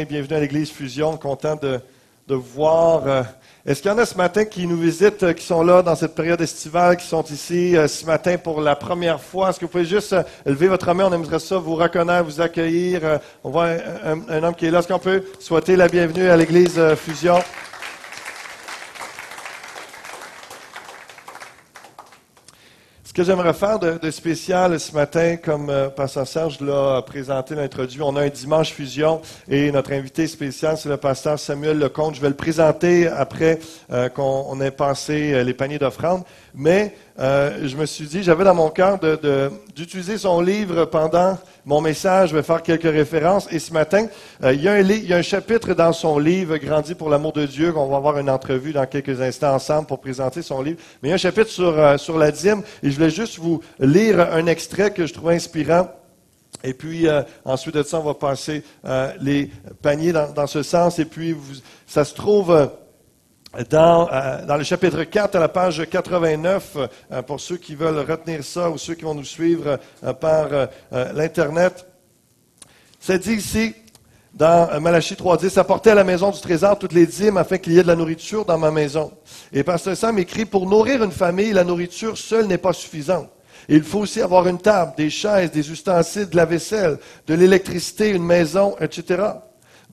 Bienvenue à l'Église Fusion, content de vous voir. Est-ce qu'il y en a ce matin qui nous visitent, qui sont là dans cette période estivale, qui sont ici ce matin pour la première fois? Est-ce que vous pouvez juste lever votre main? On aimerait ça vous reconnaître, vous accueillir. On voit un homme qui est là. Est-ce qu'on peut souhaiter la bienvenue à l'Église Fusion? Ce que j'aimerais faire de spécial ce matin, comme Pasteur Serge l'a présenté, l'a introduit, on a un dimanche fusion et notre invité spécial, c'est le pasteur Samuel Lecomte. Je vais le présenter après qu'on ait passé les paniers d'offrandes. Mais je me suis dit, j'avais dans mon cœur d'utiliser son livre pendant mon message. Je vais faire quelques références. Et ce matin, il y a un chapitre dans son livre, Grandi pour l'amour de Dieu, qu'on va avoir une entrevue dans quelques instants ensemble pour présenter son livre. Mais il y a un chapitre sur la dîme. Et je voulais juste vous lire un extrait que je trouve inspirant. Et puis, ensuite de ça, on va passer les paniers dans ce sens. Et puis, ça se trouve dans le chapitre 4, à la page 89, pour ceux qui veulent retenir ça ou ceux qui vont nous suivre par l'Internet. C'est dit ici, dans Malachie 3.10, « Apportez à la maison du trésor toutes les dîmes afin qu'il y ait de la nourriture dans ma maison. » Et Pasteur Sam écrit, « Pour nourrir une famille, la nourriture seule n'est pas suffisante. Il faut aussi avoir une table, des chaises, des ustensiles, de la vaisselle, de l'électricité, une maison, etc. »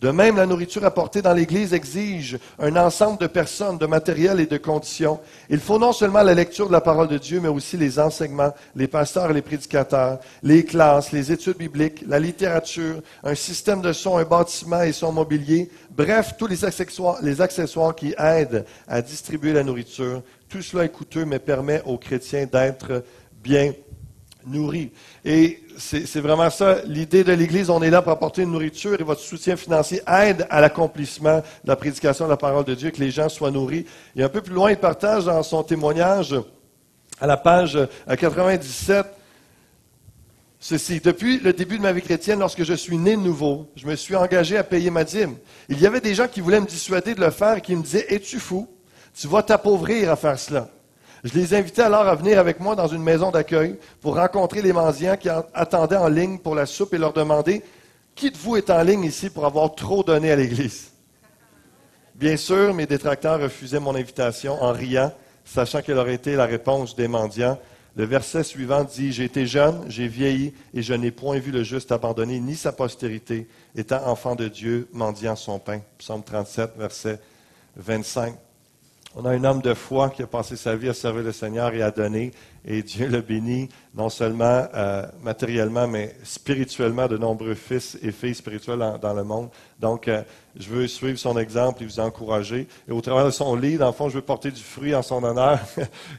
De même, la nourriture apportée dans l'Église exige un ensemble de personnes, de matériel et de conditions. Il faut non seulement la lecture de la parole de Dieu, mais aussi les enseignements, les pasteurs et les prédicateurs, les classes, les études bibliques, la littérature, un système de son, un bâtiment et son mobilier. Bref, tous les accessoires qui aident à distribuer la nourriture. Tout cela est coûteux, mais permet aux chrétiens d'être bien nourris. Et c'est vraiment ça, l'idée de l'Église. On est là pour apporter une nourriture et votre soutien financier aide à l'accomplissement de la prédication de la parole de Dieu, que les gens soient nourris. Et un peu plus loin, il partage dans son témoignage, à la page 97, ceci. « Depuis le début de ma vie chrétienne, lorsque je suis né de nouveau, je me suis engagé à payer ma dîme. Il y avait des gens qui voulaient me dissuader de le faire et qui me disaient « Es-tu fou? Tu vas t'appauvrir à faire cela. » Je les invitais alors à venir avec moi dans une maison d'accueil pour rencontrer les mendiants qui attendaient en ligne pour la soupe et leur demander « Qui de vous est en ligne ici pour avoir trop donné à l'Église? » Bien sûr, mes détracteurs refusaient mon invitation en riant, sachant quelle aurait été la réponse des mendiants. Le verset suivant dit « J'ai été jeune, j'ai vieilli, et je n'ai point vu le juste abandonner, ni sa postérité, étant enfant de Dieu, mendiant son pain. » Psaume 37, verset 25. On a un homme de foi qui a passé sa vie à servir le Seigneur et à donner, et Dieu le bénit, non seulement matériellement, mais spirituellement, de nombreux fils et filles spirituels dans le monde. Donc, je veux suivre son exemple et vous encourager. Et au travers de son livre, dans le fond, je veux porter du fruit en son honneur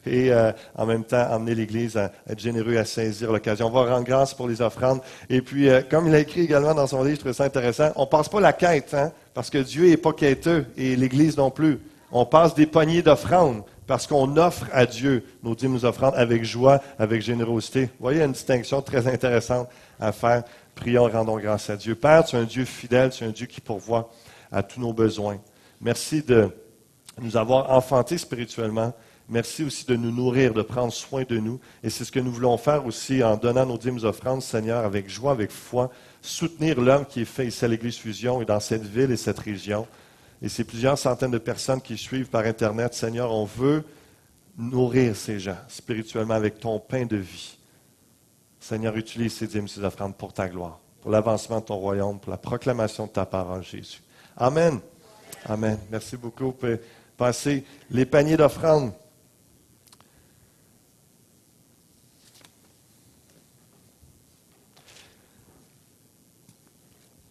et en même temps amener l'Église à être généreux, à saisir l'occasion. On va rendre grâce pour les offrandes. Et puis, comme il a écrit également dans son livre, je trouve ça intéressant, on ne passe pas la quête, parce que Dieu n'est pas quêteux et l'Église non plus. On passe des poignées d'offrandes parce qu'on offre à Dieu nos dîmes, nos offrandes avec joie, avec générosité. Vous voyez, il y a une distinction très intéressante à faire. Prions, rendons grâce à Dieu. Père, tu es un Dieu fidèle, tu es un Dieu qui pourvoit à tous nos besoins. Merci de nous avoir enfantés spirituellement. Merci aussi de nous nourrir, de prendre soin de nous. Et c'est ce que nous voulons faire aussi en donnant nos dîmes offrandes, Seigneur, avec joie, avec foi. Soutenir l'œuvre qui est faite ici à l'Église Fusion et dans cette ville et cette région. Et c'est plusieurs centaines de personnes qui suivent par Internet. Seigneur, on veut nourrir ces gens spirituellement avec ton pain de vie. Seigneur, utilise ces dîmes, ces offrandes pour ta gloire, pour l'avancement de ton royaume, pour la proclamation de ta parole, Jésus. Amen. Amen. Merci beaucoup. Vous pouvez passer les paniers d'offrandes.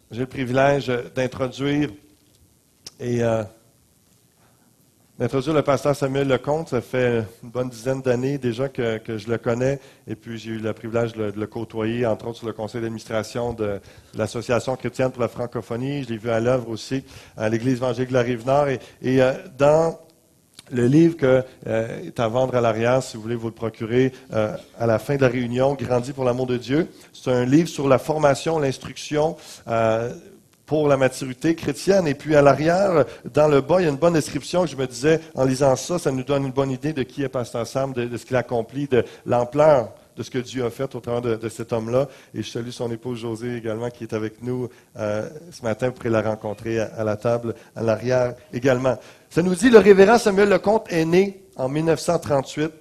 J'ai le privilège d'introduire d'introduire le pasteur Samuel Lecomte. Ça fait une bonne dizaine d'années déjà que je le connais. Et puis, j'ai eu le privilège de le côtoyer, entre autres, sur le conseil d'administration de l'Association chrétienne pour la francophonie. Je l'ai vu à l'œuvre aussi à l'Église évangélique de la Rive-Nord. Et dans le livre qui est à vendre à l'arrière, si vous voulez vous le procurer, à la fin de la réunion, « Grandi pour l'amour de Dieu », c'est un livre sur la formation, l'instruction, pour la maturité chrétienne. Et puis à l'arrière, dans le bas, il y a une bonne description. Je me disais, en lisant ça, ça nous donne une bonne idée de qui est Pasteur Sam, de ce qu'il accomplit, de l'ampleur de ce que Dieu a fait au travers de cet homme-là. Et je salue son épouse Josée également, qui est avec nous ce matin. Vous pourrez la rencontrer à la table, à l'arrière également. Ça nous dit, le révérend Samuel Lecomte est né en 1938,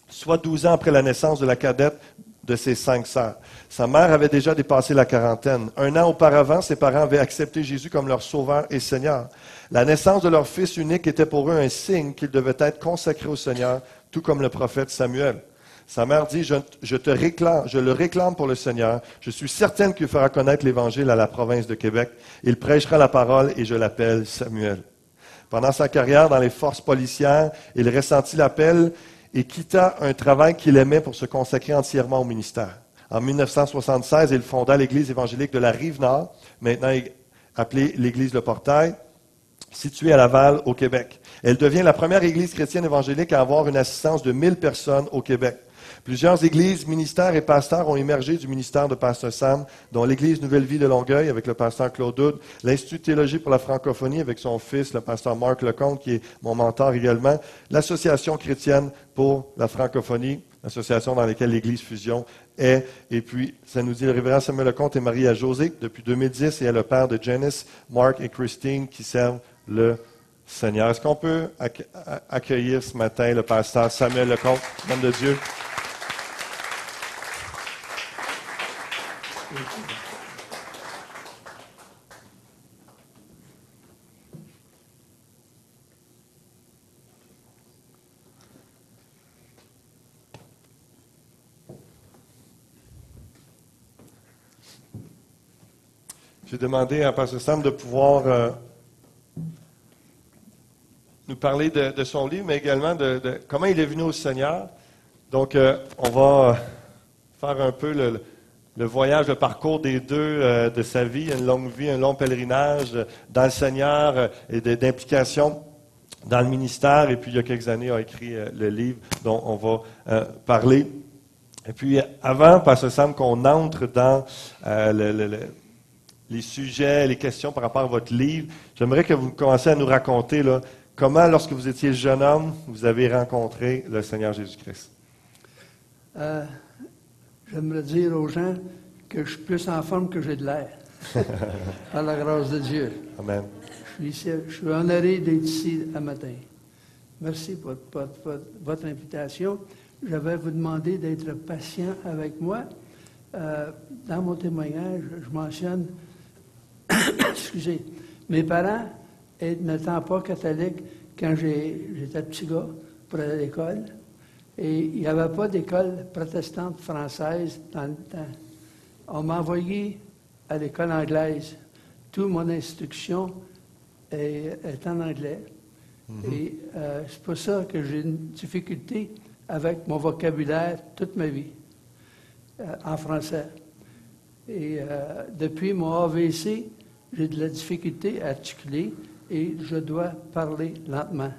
soit 12 ans après la naissance de la cadette de ses 5 sœurs. Sa mère avait déjà dépassé la quarantaine. 1 an auparavant, ses parents avaient accepté Jésus comme leur sauveur et Seigneur. La naissance de leur fils unique était pour eux un signe qu'ils devaient être consacrés au Seigneur, tout comme le prophète Samuel. Sa mère dit, je le réclame pour le Seigneur. Je suis certaine qu'il fera connaître l'Évangile à la province de Québec. Il prêchera la parole et je l'appelle Samuel. Pendant sa carrière dans les forces policières, il ressentit l'appel et quitta un travail qu'il aimait pour se consacrer entièrement au ministère. En 1976, il fonda l'Église évangélique de la Rive-Nord, maintenant appelée l'Église Le Portail, située à Laval, au Québec. Elle devient la première Église chrétienne évangélique à avoir une assistance de 1000 personnes au Québec. Plusieurs églises, ministères et pasteurs ont émergé du ministère de Pasteur Sam, dont l'Église Nouvelle Vie de Longueuil avec le pasteur Claude Houd, l'Institut de théologie pour la francophonie avec son fils, le pasteur Marc Lecomte, qui est mon mentor également, l'Association chrétienne pour la francophonie, l'association dans laquelle l'Église Fusion est. Et puis, ça nous dit, le révérend Samuel Lecomte est marié à José depuis 2010 et est le père de Janice, Marc et Christine qui servent le Seigneur. Est-ce qu'on peut accueillir ce matin le pasteur Samuel Lecomte, homme de Dieu? J'ai demandé à Pasteur Sam de pouvoir nous parler de son livre, mais également de comment il est venu au Seigneur. Donc, on va faire un peu le voyage, le parcours des deux de sa vie, une longue vie, un long pèlerinage dans le Seigneur et d'implication dans le ministère. Et puis, il y a quelques années, il a écrit le livre dont on va parler. Et puis, avant, Pasteur Sam, qu'on entre dans les sujets, les questions par rapport à votre livre, j'aimerais que vous commenciez à nous raconter là, comment, lorsque vous étiez jeune homme, vous avez rencontré le Seigneur Jésus-Christ. J'aimerais dire aux gens que je suis plus en forme que j'ai de l'air, par la grâce de Dieu. Amen. Je suis honoré d'être ici un matin. Merci pour votre invitation. Je vais vous demander d'être patient avec moi. Dans mon témoignage, je mentionne, excusez, mes parents n'étant pas catholiques quand j'étais petit gars pour aller à l'école. Et il n'y avait pas d'école protestante française dans le temps. On m'a envoyé à l'école anglaise. Toute mon instruction est en anglais. Mm-hmm. Et c'est pour ça que j'ai une difficulté avec mon vocabulaire toute ma vie, en français. Et depuis mon AVC, j'ai de la difficulté à articuler et je dois parler lentement.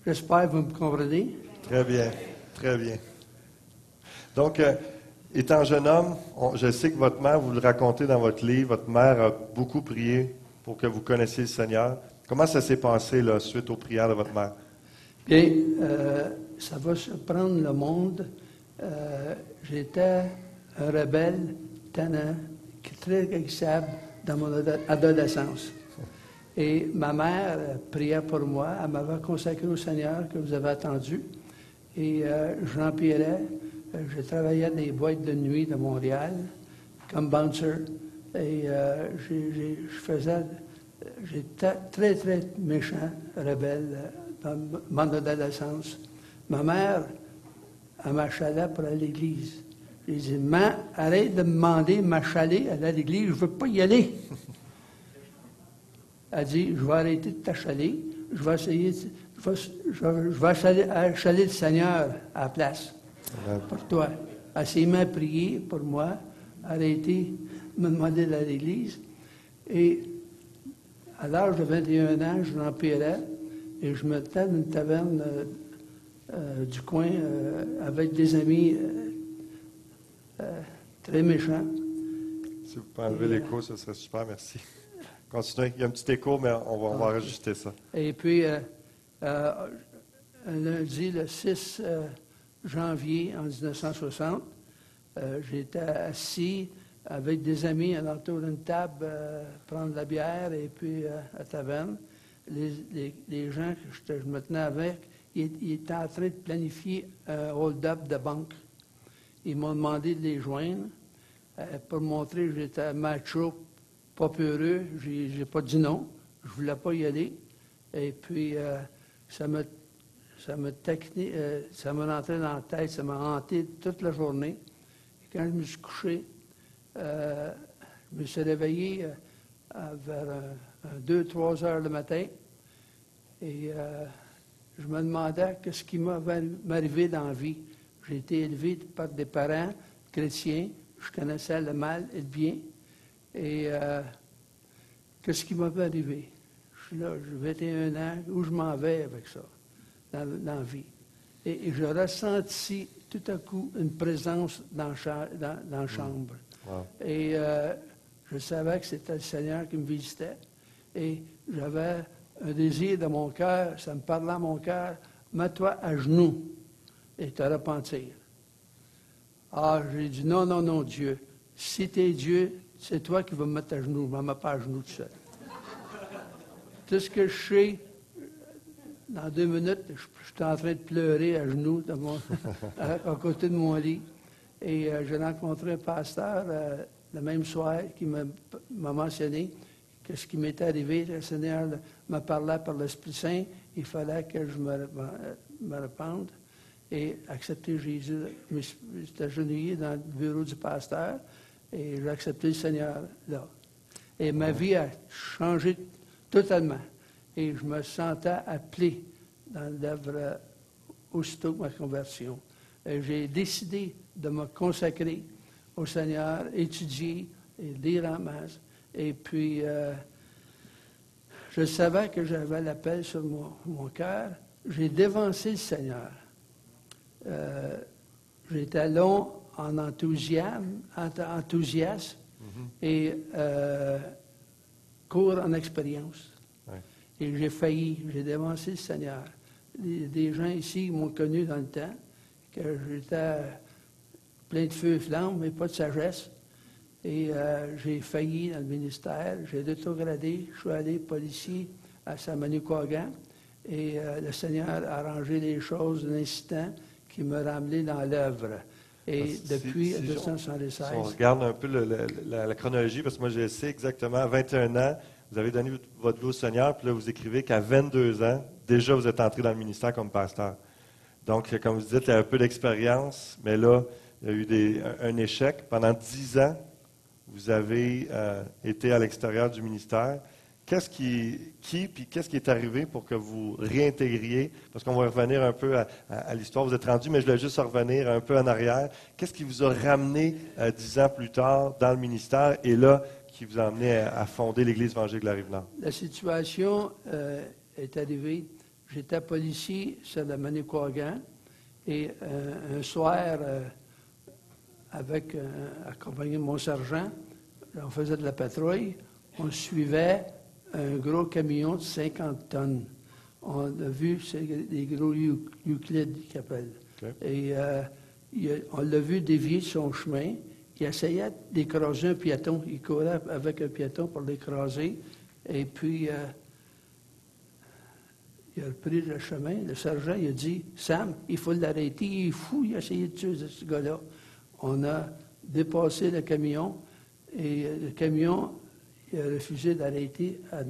J'espère que vous me comprenez. Très bien, très bien. Donc, étant jeune homme, je sais que votre mère, vous le racontez dans votre livre, votre mère a beaucoup prié pour que vous connaissiez le Seigneur. Comment ça s'est passé là, suite aux prières de votre mère? Bien, ça va surprendre le monde. J'étais un rebelle, tannant, très agressable dans mon adolescence. Et ma mère priait pour moi. Elle m'avait consacré au Seigneur que vous avez attendu. Et je l'empirais. Je travaillais dans les boîtes de nuit de Montréal comme bouncer. Et j'étais très, très méchant, rebelle dans mon adolescence. Ma mère, elle m'achalait pour aller à l'église. J'ai dit, maman, arrête de me demander m'achaler, aller à l'église, je ne veux pas y aller. Elle dit, je vais arrêter de t'achaler, je vais essayer, je vais achaler le Seigneur à la place, pour toi. Elle s'est mise à prier pour moi, arrêter de me demander d'aller à l'église. Et à l'âge de 21 ans, je l'empirais et je me mettais dans une taverne du coin avec des amis très méchants. Si vous pouvez enlever l'écho, ça serait super, merci. Continuez. Il y a un petit écho, mais on va ajuster ça. Et puis, un lundi, le 6 janvier en 1960. J'étais assis avec des amis autour d'une table, prendre de la bière et puis à taverne. Les gens que je me tenais avec, ils étaient en train de planifier un hold-up de banque. Ils m'ont demandé de les joindre pour montrer que j'étais macho, pas peureux. J'ai pas dit non. Je voulais pas y aller. Et puis, ça m'a rentré dans la tête, ça m'a hanté toute la journée. Et quand je me suis couché, je me suis réveillé vers 2-3 heures le matin. Et je me demandais qu'est-ce qui m'arrivait dans la vie. J'ai été élevé par des parents chrétiens. Je connaissais le mal et le bien. Et qu'est-ce qui m'avait arrivé? Je suis là, j'ai 21 ans, où je m'en vais avec ça, dans la vie. Et je ressentis tout à coup une présence dans la chambre. Wow. Et je savais que c'était le Seigneur qui me visitait. Et j'avais un désir de mon cœur, ça me parlait à mon cœur, mets-toi à genoux et te repentir. Ah, j'ai dit, non, non, non, Dieu. Si tu es Dieu, c'est toi qui vas me mettre à genoux. Je ne me mets pas à genoux tout seul. Tout ce que je sais, dans 2 minutes, je suis en train de pleurer à genoux à côté de mon lit. Et j'ai rencontré un pasteur le même soir qui m'a mentionné que ce qui m'était arrivé, le Seigneur me parlait par l'Esprit Saint, il fallait que je me repente et accepter Jésus. Je me suis agenouillé dans le bureau du pasteur et j'ai accepté le Seigneur là. Et ma vie a changé totalement. Et je me sentais appelé dans l'œuvre aussitôt que ma conversion. Et j'ai décidé de me consacrer au Seigneur, étudier et lire en masse. Et puis, je savais que j'avais l'appel sur mon cœur. J'ai dévancé le Seigneur. J'étais long en enthousiasme et court en expérience. Ouais. Et j'ai dévancé le Seigneur. Des gens ici m'ont connu dans le temps, que j'étais plein de feu et flammes, mais pas de sagesse. Et j'ai failli dans le ministère, j'ai rétrogradé, je suis allé policier à Saint-Manuquagan, et le Seigneur a arrangé les choses d'un instant qui me ramenait dans l'œuvre. Et depuis 1976... Si on regarde un peu la chronologie, parce que moi je sais exactement, à 21 ans, vous avez donné votre vie au Seigneur, puis là vous écrivez qu'à 22 ans, déjà vous êtes entré dans le ministère comme pasteur. Donc, comme vous dites, il y a un peu d'expérience, mais là, il y a eu un échec. Pendant 10 ans, vous avez été à l'extérieur du ministère. Qu'est-ce qui est arrivé pour que vous réintégriez? Parce qu'on va revenir un peu à l'histoire, vous êtes rendu, mais je voulais juste revenir un peu en arrière. Qu'est-ce qui vous a ramené 10 ans plus tard dans le ministère et là, qui vous a amené à fonder l'Église évangélique de la Rive-Nord? La situation est arrivée. J'étais policier sur le Manicouagan et un soir, accompagné de mon sergent, on faisait de la patrouille, on suivait un gros camion de 50 tonnes. On a vu, c'est des gros Euclides qu'ils appellent. Okay. Et on l'a vu dévier son chemin. Il essayait d'écraser un piéton. Il courait avec un piéton pour l'écraser. Et puis, il a repris le chemin. Le sergent, il a dit, « Sam, il faut l'arrêter. Il est fou, il a essayé de tuer ce gars-là. » On a dépassé le camion. Et le camion, il a refusé d'arrêter à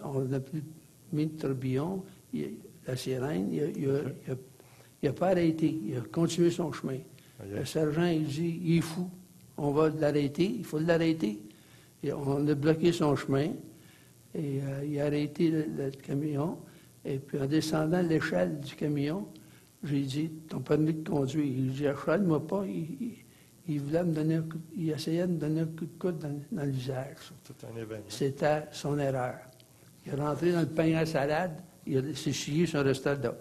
on n'a plus mis de tourbillon, la sirène, il n'a pas arrêté, il a continué son chemin. Okay. Le sergent, il dit, il est fou, on va l'arrêter, il faut l'arrêter. Et on a bloqué son chemin, et il a arrêté le camion, et puis en descendant l'échelle du camion, j'ai dit, ton permis de conduire, il dit, achète-moi pas, il voulait me donner il essayait de me donner un coup de coude dans le visage. C'est un événement. C'était son erreur. Il est rentré dans le pain à salade, il s'est chié sur un restaurant.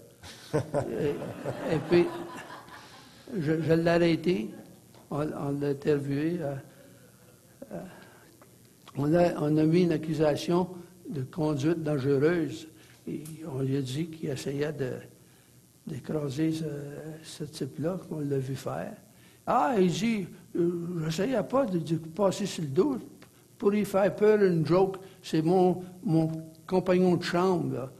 et puis, je l'ai arrêté, on l'a interviewé. On a mis une accusation de conduite dangereuse. Et on lui a dit qu'il essayait d'écraser ce type-là, qu'on l'a vu faire. Ah, il dit, j'essayais pas de passer sur le dos pour y faire peur une joke. C'est mon compagnon de chambre, là.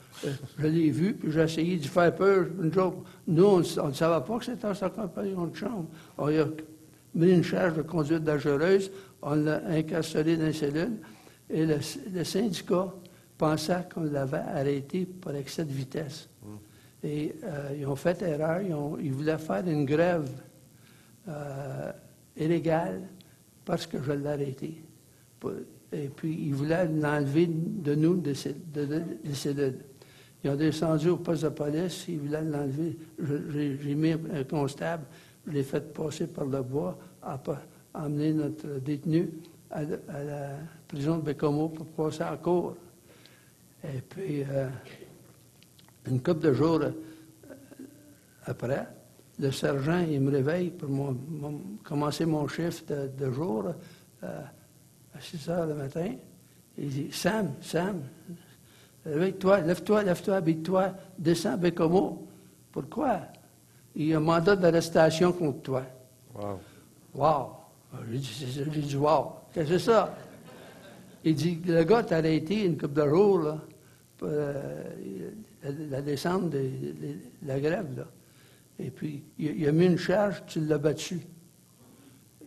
Je l'ai vu, puis j'ai essayé de faire peur une joke. Nous, on ne savait pas que c'était son compagnon de chambre. On lui a mis une charge de conduite dangereuse, on l'a incarcéré dans les cellules, et le syndicat pensait qu'on l'avait arrêté pour excès de vitesse. Et ils ont fait erreur, ils voulaient faire une grève illégale parce que je l'ai arrêté. Et puis, ils voulaient l'enlever de nous, des cellules. Ils ont descendu au poste de police, ils voulaient l'enlever. J'ai mis un constable, je l'ai fait passer par le bois, emmener notre détenu à la prison de Bécomo pour passer en cour. Et puis, une couple de jours après, le sergent, il me réveille pour commencer mon chiffre de jour à 6 heures le matin. Il dit, Sam, réveille-toi, lève-toi, habille-toi, descends à Bécomo. Pourquoi? Il y a un mandat d'arrestation contre toi. Wow! J'ai dit, wow! Qu'est-ce que c'est ça? Il dit, le gars t'a arrêté une couple de jours, là, pour la descente de la grève, là. Et puis, il a mis une charge, tu l'as battu.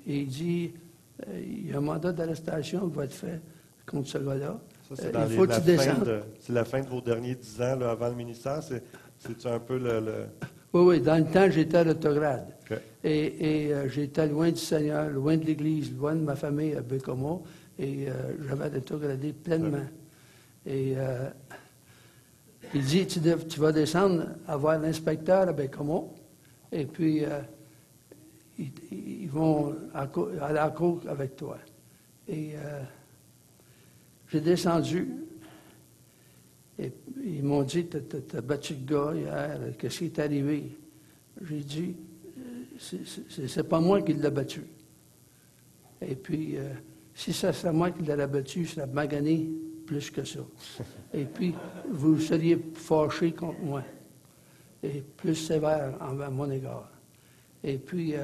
Et il dit, il y a un mandat d'arrestation qui va être fait contre ce gars-là. Ça, c'est c'est la fin de vos derniers 10 ans là, avant le ministère? C'est un peu le... Oui, dans le temps, j'étais à rétrograde. Okay. Et j'étais loin du Seigneur, loin de l'Église, loin de ma famille à Bécomo. Et j'avais rétrogradé pleinement. Et il dit, tu vas descendre à voir l'inspecteur à Bécomo. Et puis, ils vont aller à la cour avec toi. Et j'ai descendu. Et ils m'ont dit, t'as battu le gars hier, qu'est-ce qui est arrivé? J'ai dit, c'est pas moi qui l'ai battu. Et puis, si ça serait moi qui l'aurais battu, je serais magané plus que ça. Et puis, vous seriez fâché contre moi. Et plus sévère envers mon égard. Et puis,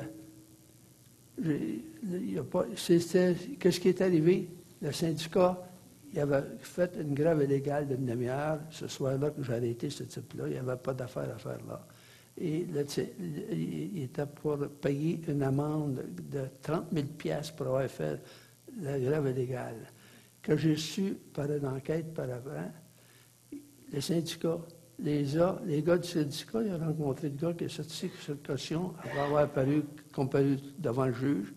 qu'est-ce qui est arrivé? Le syndicat, il avait fait une grève illégale d'une demi-heure. Ce soir-là que j'ai arrêté ce type-là, il n'y avait pas d'affaire à faire là. Et il était pour payer une amende de 30 000 $ pour avoir fait la grève illégale. Que j'ai su par une enquête par avant, le syndicat, les gars du syndicat, ils ont rencontré le gars qui est sorti sur caution après avoir comparu devant le juge.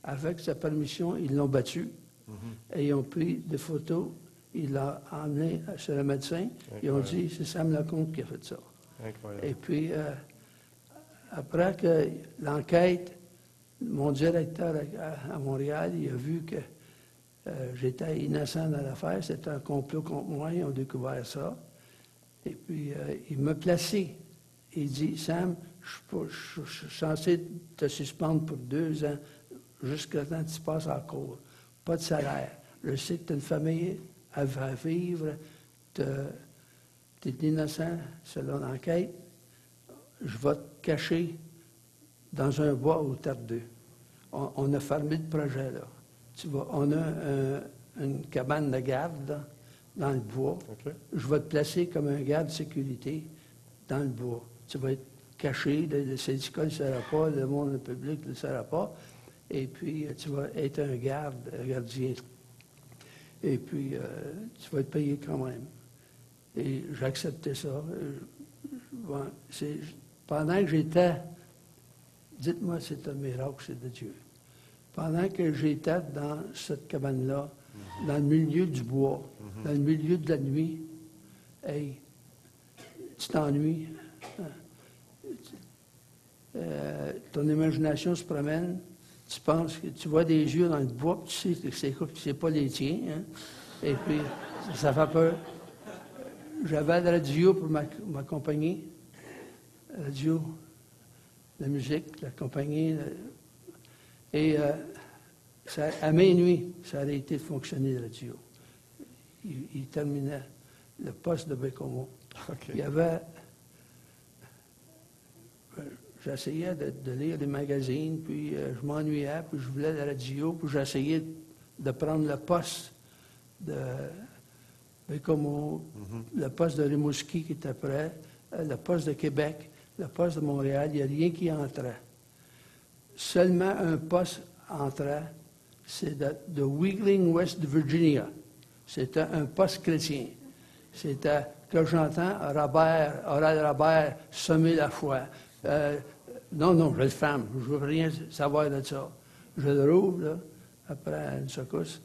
Avec sa permission, ils l'ont battu. Et ils ont pris des photos, ils l'ont emmené chez le médecin. Incroyable. Ils ont dit, c'est Sam Lecomte qui a fait ça. Incroyable. Et puis, après que l'enquête, mon directeur à Montréal, il a vu que j'étais innocent dans l'affaire, c'était un complot contre moi, ils ont découvert ça. Et puis, il m'a placé. Il dit, Sam, je suis censé te suspendre pour 2 ans, jusqu'à temps que tu passes en cours. Pas de salaire. Je sais que tu as une famille à vivre, tu es innocent selon l'enquête. Je vais te cacher dans un bois au Tardeux. On a fermé le projet, là. Tu vois, on a une cabane de garde, là, dans le bois. Okay. Je vais te placer comme un garde de sécurité dans le bois. Tu vas être caché, le syndicat ne le saura pas, le monde public ne le saura pas. Et puis, tu vas être un gardien. Et puis, tu vas être payé quand même. Et j'ai accepté ça. Pendant que j'étais, dites-moi, c'est un miracle, c'est de Dieu. Pendant que j'étais dans cette cabane-là, dans le milieu du bois, dans le milieu de la nuit, hey, tu t'ennuies. Ton imagination se promène. Tu penses que tu vois des yeux dans le bois, puis tu sais que c'est pas les tiens. Hein? Et puis, ça fait peur. J'avais la radio pour m'accompagner. La radio, la musique, la compagnie. Et à minuit, ça a arrêté de fonctionner, la radio. Il terminait le poste de Bécomo. Okay. Il y avait j'essayais de lire les magazines, puis je m'ennuyais, puis je voulais la radio, puis j'essayais de prendre le poste de Bécomo, le poste de Rimouski qui était prêt, le poste de Québec, le poste de Montréal, il n'y a rien qui entrait. Seulement un poste entrait, c'est de Wheeling, West Virginia. C'était un poste chrétien. C'était que j'entends Oral Robert semer la foi. Non, je le ferme. Je ne veux rien savoir de ça. Je le rouvre, là, après une secousse.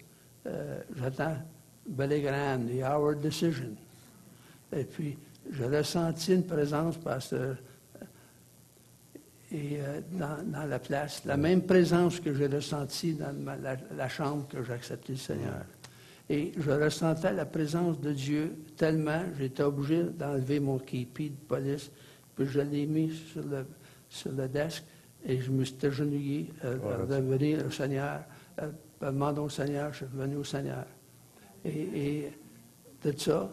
J'attends Billy Graham, The Hour Decision. Et puis, je ressentis une présence, pasteur, dans la place. La même présence que j'ai ressentie dans la chambre que j'ai accepté le Seigneur. Et je ressentais la présence de Dieu tellement, j'étais obligé d'enlever mon képi de police, puis je l'ai mis sur le desk, et je me suis agenouillé à revenir au Seigneur. Demandons au Seigneur, je suis revenu au Seigneur. Et de ça,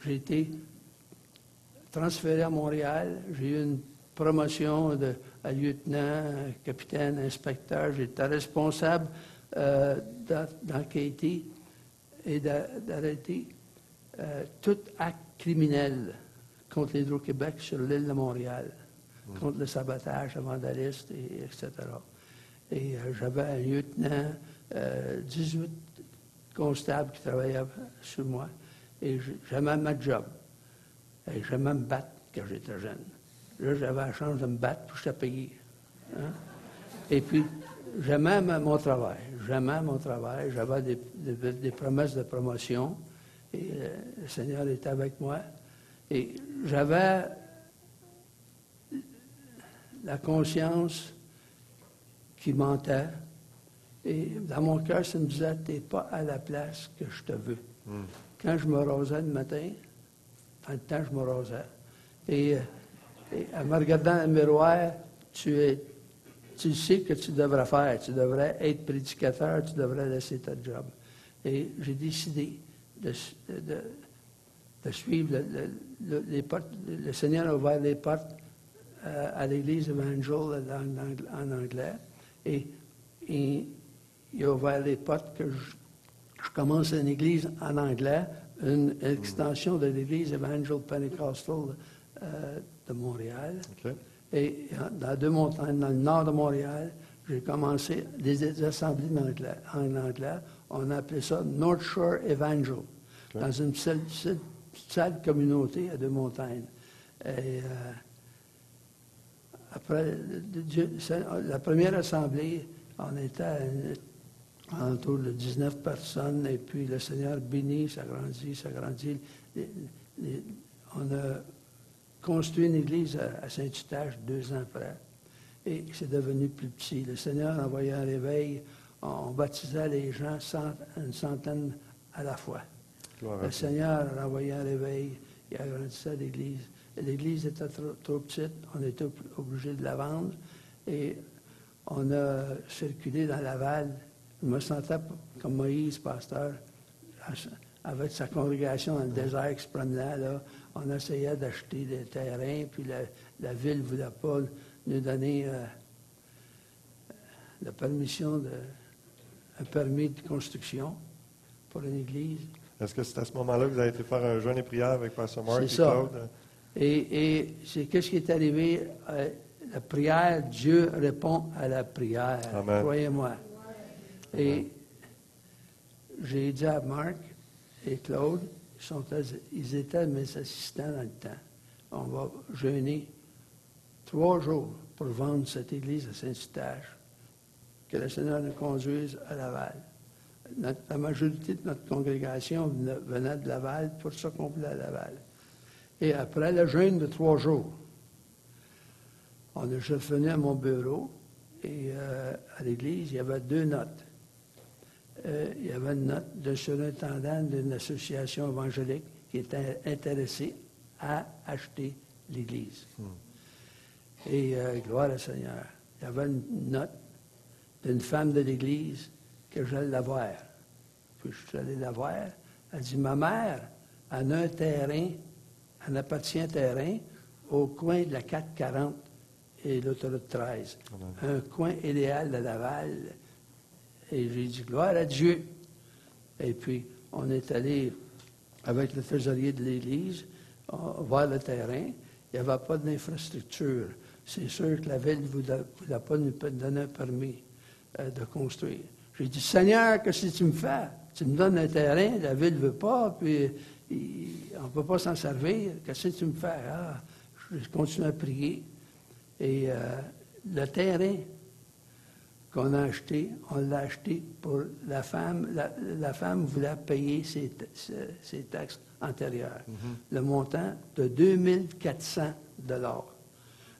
j'ai été transféré à Montréal. J'ai eu une promotion à lieutenant, capitaine, inspecteur. J'étais responsable d'enquêter et d'arrêter tout acte criminel contre l'Hydro-Québec sur l'île de Montréal, contre le sabotage, le vandalisme, etc. Et j'avais un lieutenant, 18 constables qui travaillaient sur moi, et j'aimais ma job. Et j'aimais me battre quand j'étais jeune. Là, j'avais la chance de me battre, puis j'étais payé. Hein? Et puis, j'aimais mon travail. J'aimais mon travail. J'avais des promesses de promotion. Et le Seigneur était avec moi. Et j'avais la conscience qui mentait. Et dans mon cœur, ça me disait, tu n'es pas à la place que je te veux. Quand je me rasais le matin, dans le temps, je me rasais. Et en me regardant dans le miroir, tu sais que tu devrais faire. Tu devrais être prédicateur, tu devrais laisser ta job. Et j'ai décidé de suivre les portes. Le Seigneur a ouvert les portes à l'Église Evangel en anglais. Et il a ouvert les portes que je commence une église en anglais, une extension de l'Église Evangel Pentecostal de Montréal. Okay. Et dans deux montagnes, dans le nord de Montréal, j'ai commencé des assemblées en anglais. On appelait ça North Shore Evangel, okay, dans une petite communauté à deux montagnes. Et après la première assemblée, on était autour de 19 personnes, et puis le Seigneur bénit, ça grandit. On a construit une église à Saint-Eustache 2 ans après, et c'est devenu plus petit. Le Seigneur a envoyé un réveil, on baptisait les gens, une centaine à la fois. Le Seigneur a envoyé un réveil, il agrandissait l'église. L'église était trop petite, on était obligé de la vendre, et on a circulé dans Laval. Je me sentais comme Moïse, pasteur, avec sa congrégation dans le désert qui se promenait là. On essayait d'acheter des terrains, puis la ville ne voulait pas nous donner la permission, un permis de construction pour une église. Est-ce que c'est à ce moment-là que vous avez été faire un jeûne et prière avec Pasteur Mark et Claude? C'est ça. Et c'est qu'est-ce qui est arrivé? La prière, Dieu répond à la prière. Amen. Croyez-moi. Et j'ai dit à Marc et Claude, ils étaient mes assistants dans le temps. On va jeûner 3 jours pour vendre cette église à Saint-Eustache, que le Seigneur nous conduise à Laval. La majorité de notre congrégation venait de Laval, pour ça qu'on voulait à Laval. Et après le jeûne de 3 jours, je venais à mon bureau, et à l'église, il y avait 2 notes. Il y avait une note de surintendant d'une association évangélique qui était intéressée à acheter l'église. Et gloire au Seigneur. Il y avait une note d'une femme de l'église que j'allais la voir. Puis je suis allé la voir. Elle dit, ma mère en a un terrain, elle appartient à un terrain au coin de la 440 et l'autoroute 13. Amen. Un coin idéal de Laval. Et j'ai dit gloire à Dieu. Et puis, on est allé avec le trésorier de l'Église voir le terrain. Il n'y avait pas d'infrastructure. C'est sûr que la ville ne voulait pas nous donner un permis de construire. J'ai dit, Seigneur, qu'est-ce que tu me fais? Tu me donnes un terrain, la ville ne veut pas, puis on ne peut pas s'en servir. Qu'est-ce que tu me fais? Ah, je continue à prier. Et le terrain qu'on a acheté, on l'a acheté pour la femme. La femme voulait payer ses taxes antérieures. Le montant de 2400 $.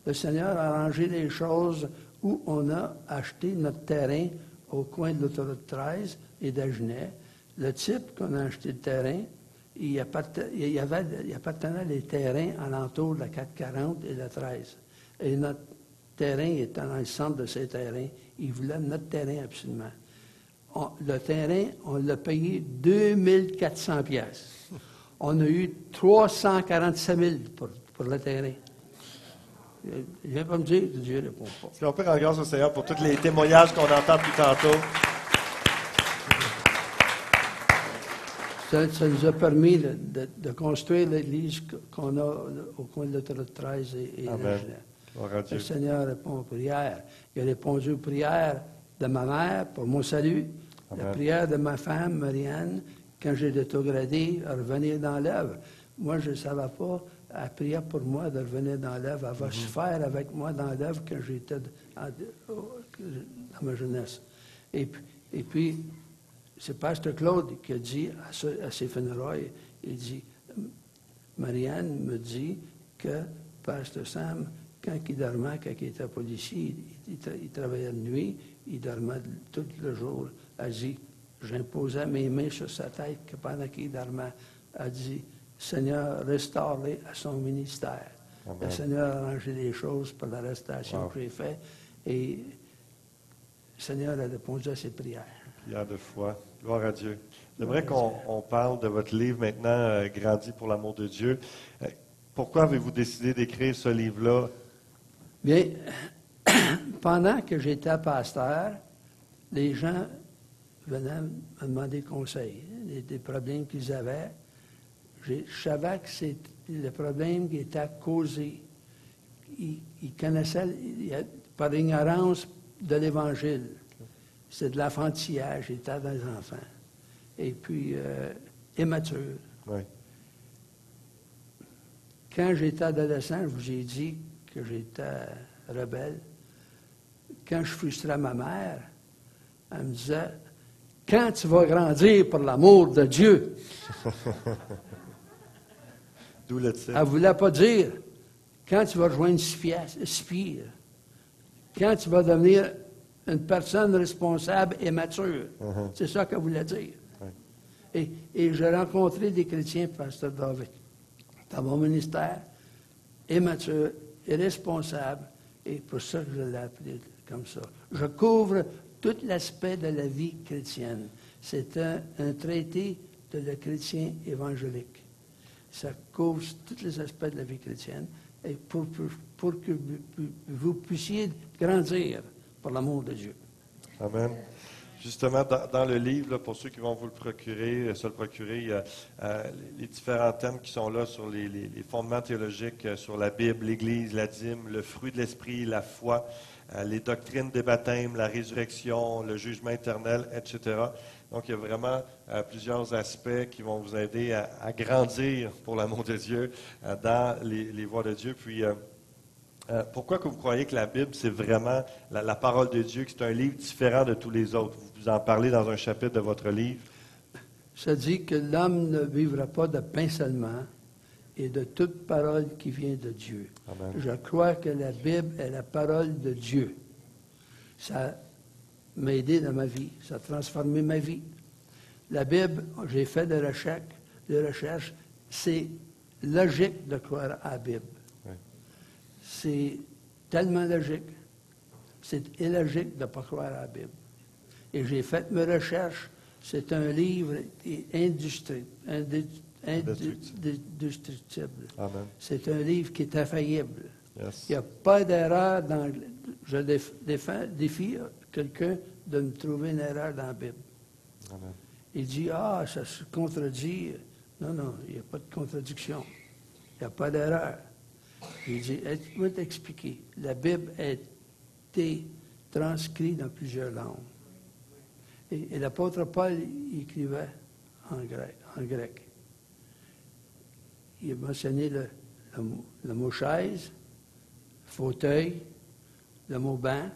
Le Seigneur a arrangé les choses où on a acheté notre terrain au coin de l'autoroute 13 et d'Agenais. Le type qu'on a acheté le terrain, il appartenait les terrains alentour de la 440 et la 13. Et notre terrain était dans le centre de ces terrains. Il voulait notre terrain absolument. Le terrain, on l'a payé 2400 $. On a eu 347 000 pour le terrain. Il ne vient pas me dire que Dieu ne répond pas. Est-ce qu'on peut rendre grâce au Seigneur pour tous les témoignages qu'on entend depuis tantôt? Ça nous a permis de construire l'église qu'on a au coin de l'autoroute 13 et Amen. Gloire à Dieu. Le Seigneur répond aux prières. Il a répondu aux prières de ma mère pour mon salut, Amen. la prière de ma femme, Marianne, quand j'ai rétrogradé, à revenir dans l'œuvre. Moi, je ne savais pas. Elle priait pour moi de revenir dans l'œuvre. Elle va se faire avec moi dans l'œuvre quand j'étais dans ma jeunesse. Et puis, c'est Pasteur Claude qui a dit à ses funérailles, il dit, Marianne me dit que Pasteur Sam, quand il dormait, quand il était policier, il travaillait de nuit, il dormait tout le jour. Elle dit, j'imposais mes mains sur sa tête que pendant qu'il dormait, elle dit, Seigneur, restaure-les à son ministère. Amen. Le Seigneur a arrangé les choses pour l'arrestation que j'ai faite et le Seigneur a répondu à ses prières. Prière de foi. Gloire à Dieu. J'aimerais qu'on parle de votre livre maintenant, Grandi pour l'amour de Dieu. Pourquoi avez-vous décidé d'écrire ce livre-là? Bien, pendant que j'étais pasteur, les gens venaient me demander conseil, des problèmes qu'ils avaient. Je savais que c'était le problème qui était causé. Ils connaissaient par ignorance de l'Évangile. C'est de l'enfantillage, j'étais dans les enfants. Et puis, immature. Oui. Quand j'étais adolescent, je vous ai dit que j'étais rebelle. Quand je frustrais ma mère, elle me disait, « Quand tu vas grandir pour l'amour de Dieu? » D'où le titre. Elle ne voulait pas dire, « Quand tu vas rejoindre Spire? Quand tu vas devenir une personne responsable et mature? C'est ça qu'elle voulait dire. Et j'ai rencontré des chrétiens, Pasteur David, dans mon ministère, immature et responsable, et pour ça que je l'ai appelé comme ça. Je couvre tout l'aspect de la vie chrétienne. C'est un traité de le chrétien évangélique. Ça couvre tous les aspects de la vie chrétienne, et pour que vous puissiez grandir pour l'amour de Dieu. Amen. Justement, dans le livre, là, pour ceux qui vont vous le procurer, se le procurer, il y a les différents thèmes qui sont là sur les fondements théologiques, sur la Bible, l'Église, la dîme, le fruit de l'Esprit, la foi, les doctrines des baptêmes, la résurrection, le jugement éternel, etc. Donc, il y a vraiment plusieurs aspects qui vont vous aider à grandir pour l'amour de Dieu dans les voies de Dieu. Puis, pourquoi que vous croyez que la Bible, c'est vraiment la parole de Dieu, que c'est un livre différent de tous les autres? Vous en parlez dans un chapitre de votre livre. Ça dit que l'homme ne vivra pas de pain seulement, et de toute parole qui vient de Dieu. Amen. Je crois que la Bible est la parole de Dieu. Ça m'a aidé dans ma vie, ça a transformé ma vie. La Bible, j'ai fait des recherches, c'est logique de croire à la Bible. Oui. C'est tellement logique. C'est illogique de ne pas croire à la Bible. Et j'ai fait mes recherches. C'est un livre indestructible. Amen. C'est un livre qui est infaillible. Yes. Il n'y a pas d'erreur dans... Je défie quelqu'un de me trouver une erreur dans la Bible. Amen. Il dit, ah, ça se contredit. Non, non, il n'y a pas de contradiction. Il n'y a pas d'erreur. Il dit, je vais t'expliquer. La Bible a été transcrite dans plusieurs langues. Et l'apôtre Paul il écrivait en grec. Il a mentionné le mot chaise, fauteuil, le mot banc.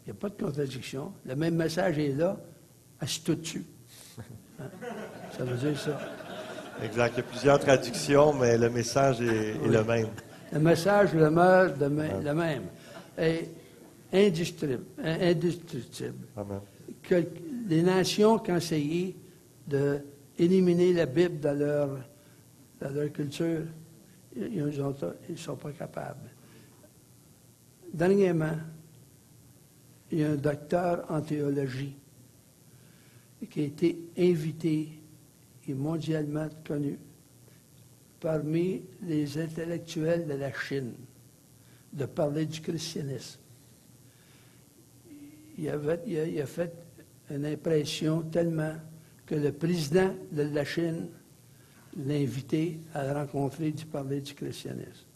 Il n'y a pas de contradiction. Le même message est là, assis-toi dessus. Hein? Ça veut dire ça. Exact. Il y a plusieurs traductions, mais le message est le même. Le message demeure le même. Et indestructible. Amen. Que les nations qui ont essayé d'éliminer la Bible dans leur culture, ils ne sont pas capables. Dernièrement, il y a un docteur en théologie qui a été invité et mondialement connu parmi les intellectuels de la Chine de parler du christianisme. Il a fait une impression tellement que le président de la Chine l'a invité à le rencontrer et parler du christianisme.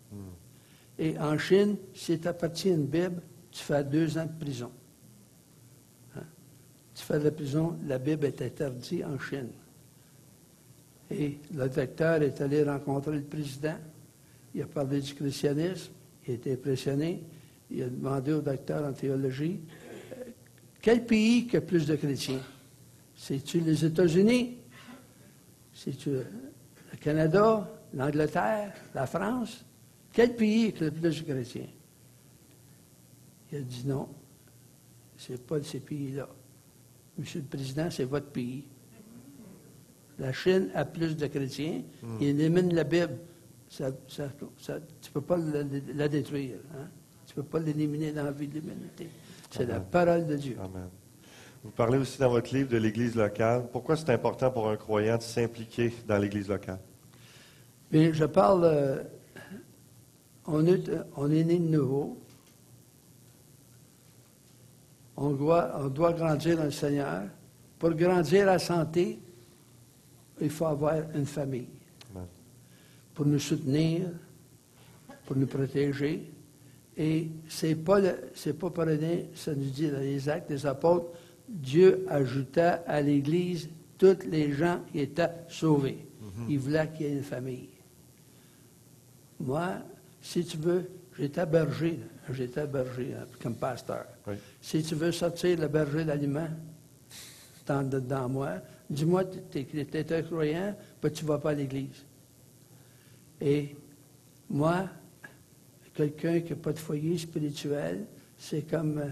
Et en Chine, si tu appartiens à une Bible, tu fais 2 ans de prison. Hein? Tu fais de la prison, la Bible est interdite en Chine. Et le docteur est allé rencontrer le président, il a parlé du christianisme, il a été impressionné, il a demandé au docteur en théologie, quel pays qui a plus de chrétiens? C'est-tu les États-Unis? C'est-tu le Canada, l'Angleterre, la France? Quel pays qui a le plus de chrétiens? Il a dit non, c'est pas de ces pays-là. Monsieur le Président, c'est votre pays. La Chine a plus de chrétiens, il élimine la Bible. Tu ne peux pas la détruire. Hein? Tu ne peux pas l'éliminer dans la vie de l'humanité. C'est la parole de Dieu. Amen. Vous parlez aussi dans votre livre de l'Église locale. Pourquoi c'est important pour un croyant de s'impliquer dans l'Église locale? Bien, je parle... on est né de nouveau. On doit grandir dans le Seigneur. Pour grandir à santé, il faut avoir une famille. Amen. Pour nous soutenir, pour nous protéger. Et c'est pas par rien, ça nous dit dans les Actes des Apôtres, Dieu ajouta à l'Église tous les gens qui étaient sauvés. Il voulait qu'il y ait une famille. Moi, si tu veux, j'étais berger comme pasteur. Oui. Si tu veux sortir le berger d'aliment dans moi, dis-moi, tu es un croyant, puis tu ne vas pas à l'Église. Et moi, quelqu'un qui n'a pas de foyer spirituel, c'est comme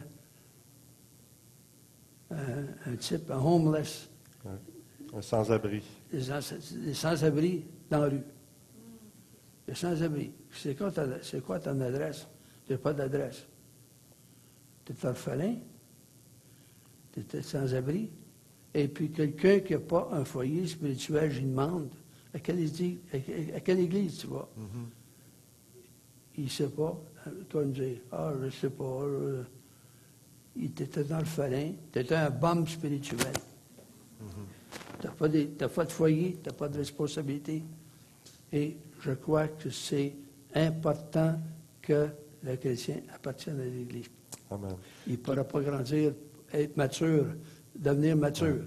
un type, un homeless. Ouais. Un sans-abri. Les sans-abri dans la rue. Les sans-abri. C'est quoi ton adresse? Tu n'as pas d'adresse. Tu es orphelin. Tu es sans-abri. Et puis quelqu'un qui n'a pas un foyer spirituel, je lui demande, à quelle église tu vas? Il ne sait pas. Toi, il me dit, je ne sais pas. Tu étais orphelin. Tu étais un bum spirituel. Tu n'as pas de foyer, tu n'as pas de responsabilité. Et je crois que c'est important que le chrétien appartienne à l'Église. Amen. Il ne pourra pas grandir, être mature, devenir mature.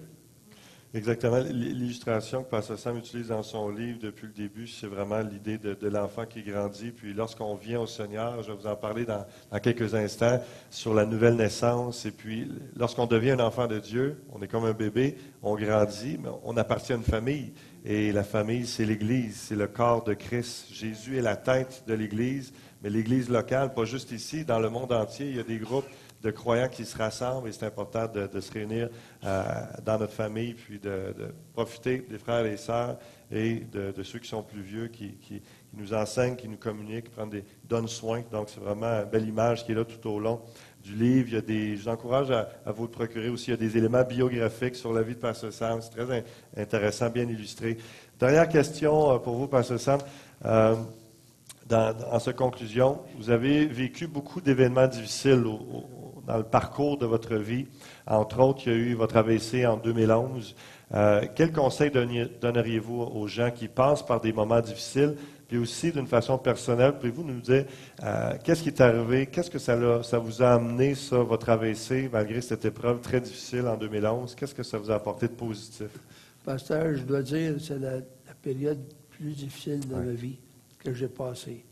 Exactement. L'illustration que Pasteur Sam utilise dans son livre depuis le début, c'est vraiment l'idée de l'enfant qui grandit. Puis lorsqu'on vient au Seigneur, je vais vous en parler dans quelques instants, sur la nouvelle naissance. Et puis, lorsqu'on devient un enfant de Dieu, on est comme un bébé, on grandit, mais on appartient à une famille. Et la famille, c'est l'Église, c'est le corps de Christ. Jésus est la tête de l'Église, mais l'Église locale, pas juste ici, dans le monde entier, il y a des groupes de croyants qui se rassemblent et c'est important de se réunir dans notre famille, puis de profiter des frères et des sœurs et de ceux qui sont plus vieux, qui nous enseignent, qui nous communiquent, qui donnent soin. Donc, c'est vraiment une belle image qui est là tout au long du livre. Je vous encourage à vous le procurer aussi. Il y a des éléments biographiques sur la vie de Pasteur Sam. C'est très intéressant, bien illustré. Dernière question pour vous, Pasteur Sam. en cette conclusion, vous avez vécu beaucoup d'événements difficiles dans le parcours de votre vie. Entre autres, il y a eu votre AVC en 2011. Quel conseil donneriez-vous aux gens qui passent par des moments difficiles, puis aussi d'une façon personnelle, pouvez-vous nous dire qu'est-ce qui est arrivé, qu'est-ce que ça vous a amené, ça, votre AVC, malgré cette épreuve très difficile en 2011? Qu'est-ce que ça vous a apporté de positif? Pasteur, je dois dire, c'est la période plus difficile de ma vie que j'ai passée.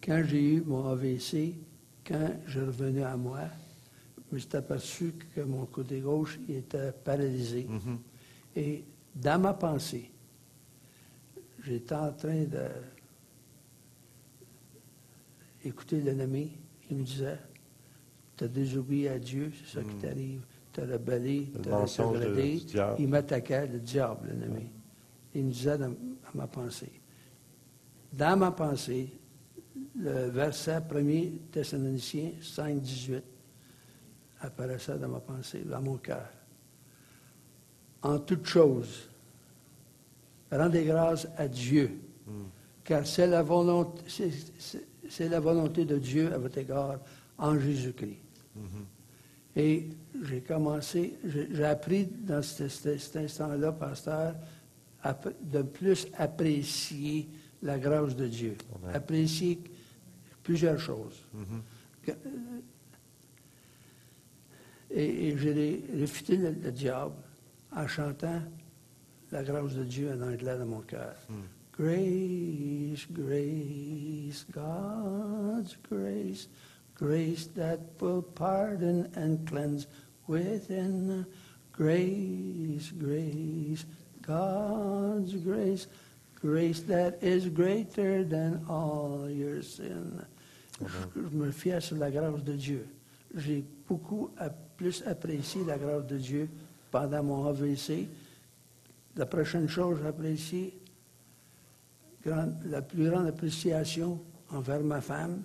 Quand j'ai eu mon AVC, quand je revenu à moi, je me suis aperçu que mon côté gauche il était paralysé. Mm-hmm. Et dans ma pensée, j'étais en train d'écouter l'ennemi. Il me disait, tu as désobéi à Dieu, c'est ça qui t'arrive. Tu as rebellé, tu as rétrogradé. Il m'attaquait, le diable, l'ennemi. Il me disait dans ma pensée. Dans ma pensée, le verset 1er Thessaloniciens 5, 18 apparaissait dans ma pensée, dans mon cœur. En toute chose, rendez grâce à Dieu, car c'est la volonté de Dieu à votre égard en Jésus-Christ. Mm-hmm. Et j'ai appris dans cet instant-là, pasteur, de plus apprécier la grâce de Dieu. Amen. Apprécier plusieurs choses. Mm-hmm. Et j'ai réfuté le diable en chantant la grâce de Dieu en anglais dans mon cœur. Grace, grace, God's grace, grace that will pardon and cleanse within. Grace, grace, God's grace, grace that is greater than all your sin. Je me fiais sur la grâce de Dieu. J'ai plus apprécié la grâce de Dieu pendant mon AVC. La prochaine chose, j'apprécie la plus grande appréciation envers ma femme.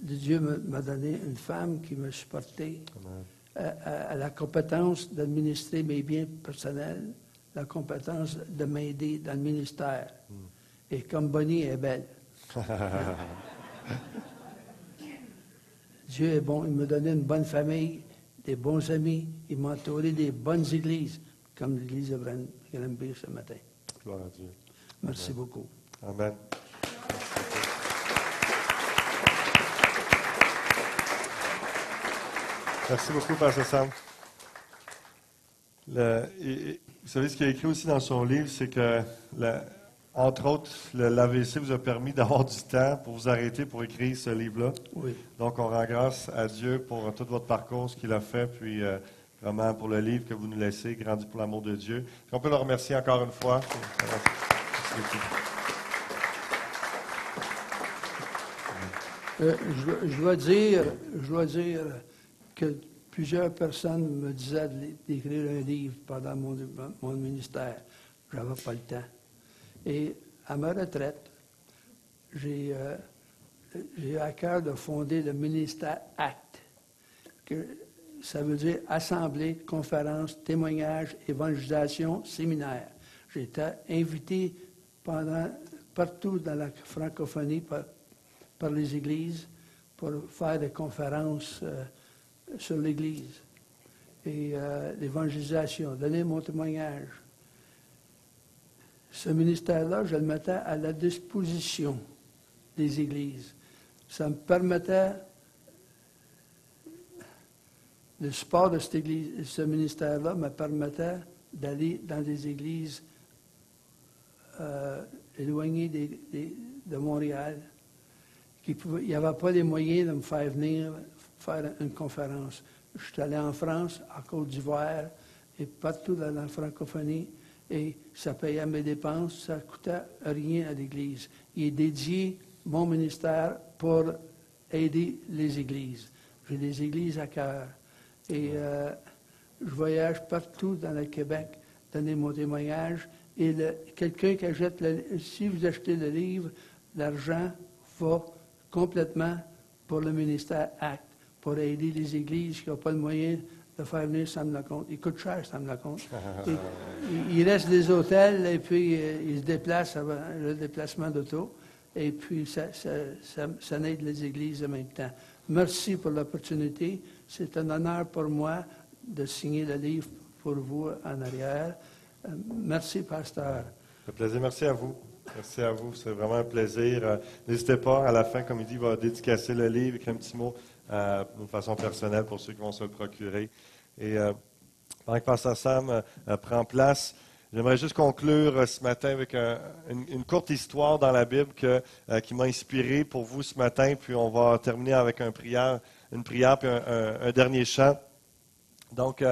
Dieu m'a donné une femme qui me supportait, à la compétence d'administrer mes biens personnels, la compétence de m'aider dans le ministère. Et comme Bonnie est belle. Dieu est bon, il m'a donné une bonne famille, des bons amis, il m'a entouré des bonnes églises, comme l'église de Granby ce matin. Gloire à Dieu. Merci Amen. beaucoup. Amen. Merci beaucoup, Pasteur Sam. Vous savez, ce qu'il a écrit aussi dans son livre, c'est que, entre autres, l'AVC vous a permis d'avoir du temps pour vous arrêter pour écrire ce livre-là. Oui. Donc, on rend grâce à Dieu pour tout votre parcours, ce qu'il a fait, puis vraiment pour le livre que vous nous laissez, Grandi pour l'amour de Dieu. On peut le remercier encore une fois. Je dois dire que plusieurs personnes me disaient d'écrire un livre pendant mon ministère. Je n'avais pas le temps. Et à ma retraite, j'ai eu à cœur de fonder le ministère ACT. Ça veut dire Assemblée, conférence, témoignage, évangélisation, séminaire. J'ai été invité partout dans la francophonie par les églises pour faire des conférences sur l'Église et l'évangélisation, donner mon témoignage. Ce ministère-là, je le mettais à la disposition des églises. Ça me permettait, le support de ce ministère-là me permettait d'aller dans des églises éloignées de Montréal, il n'y avait pas les moyens de me faire venir faire une conférence. Je suis allé en France, en Côte d'Ivoire et partout dans la francophonie et ça payait mes dépenses, ça ne coûtait rien à l'Église. Il est dédié, mon ministère, pour aider les églises. J'ai des églises à cœur et je voyage partout dans le Québec, donner mon témoignage et quelqu'un qui achète, si vous achetez le livre, l'argent va complètement pour le ministère ACT, pour aider les églises qui n'ont pas le moyen de faire venir Sam Lecomte. Il coûte cher, Sam Lecomte. Il reste des hôtels et puis il se déplace avant le déplacement d'auto. et puis ça aide les églises en même temps. Merci pour l'opportunité. C'est un honneur pour moi de signer le livre pour vous en arrière. Merci, pasteur. Ça fait plaisir. Merci à vous. Merci à vous. C'est vraiment un plaisir. N'hésitez pas, à la fin, comme il dit, il va dédicacer le livre, écrire un petit mot d'une façon personnelle pour ceux qui vont se le procurer. Et pendant que Pasteur Sam prend place, j'aimerais juste conclure ce matin avec une courte histoire dans la Bible qui m'a inspiré pour vous ce matin. Puis on va terminer avec une prière puis un dernier chant. Donc,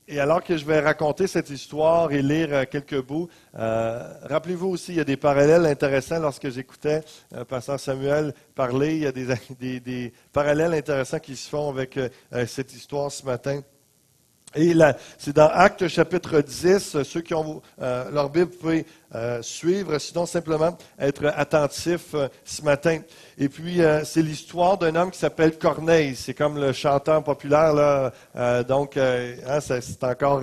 et alors que je vais raconter cette histoire et lire quelques bouts, rappelez-vous aussi, il y a des parallèles intéressants lorsque j'écoutais Pasteur Samuel parler. Il y a des parallèles intéressants qui se font avec cette histoire ce matin. Et là, c'est dans Actes chapitre 10, ceux qui ont leur Bible, vous pouvez suivre, sinon simplement être attentifs ce matin. Et puis, c'est l'histoire d'un homme qui s'appelle Corneille. C'est comme le chanteur populaire, là, donc c'est encore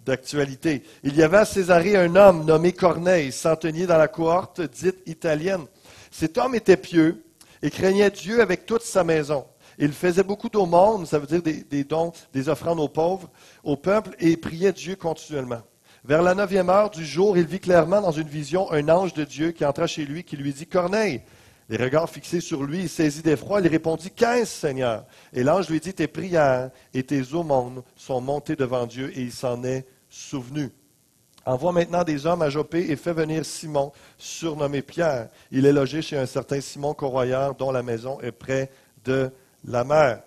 d'actualité. Il y avait à Césarée un homme nommé Corneille, centenier dans la cohorte dite italienne. Cet homme était pieux et craignait Dieu avec toute sa maison. Il faisait beaucoup d'aumônes, ça veut dire des dons, des offrandes aux pauvres, au peuple, et priait Dieu continuellement. Vers la 9e heure du jour, il vit clairement dans une vision un ange de Dieu qui entra chez lui, qui lui dit « Corneille ». Les regards fixés sur lui, il saisit d'effroi, il répondit « Qu'est-ce, Seigneur ?» Et l'ange lui dit « Tes prières et tes aumônes sont montées devant Dieu, et il s'en est souvenu. Envoie maintenant des hommes à Jopé et fais venir Simon, surnommé Pierre. Il est logé chez un certain Simon Corroyeur, dont la maison est près de la mer.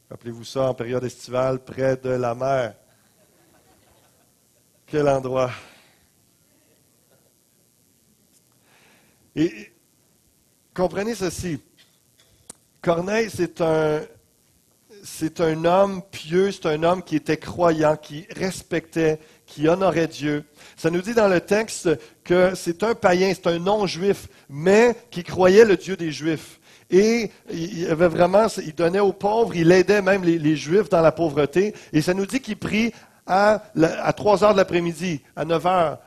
Rappelez-vous ça en période estivale, près de la mer. Quel endroit. Et comprenez ceci. Corneille, c'est un homme pieux, c'est un homme qui était croyant, qui respectait, qui honorait Dieu. Ça nous dit dans le texte que c'est un païen, c'est un non-juif, mais qui croyait le Dieu des Juifs. Et il donnait aux pauvres, il aidait même les Juifs dans la pauvreté. Et ça nous dit qu'il prie à 3 heures de l'après-midi, à 9 heures.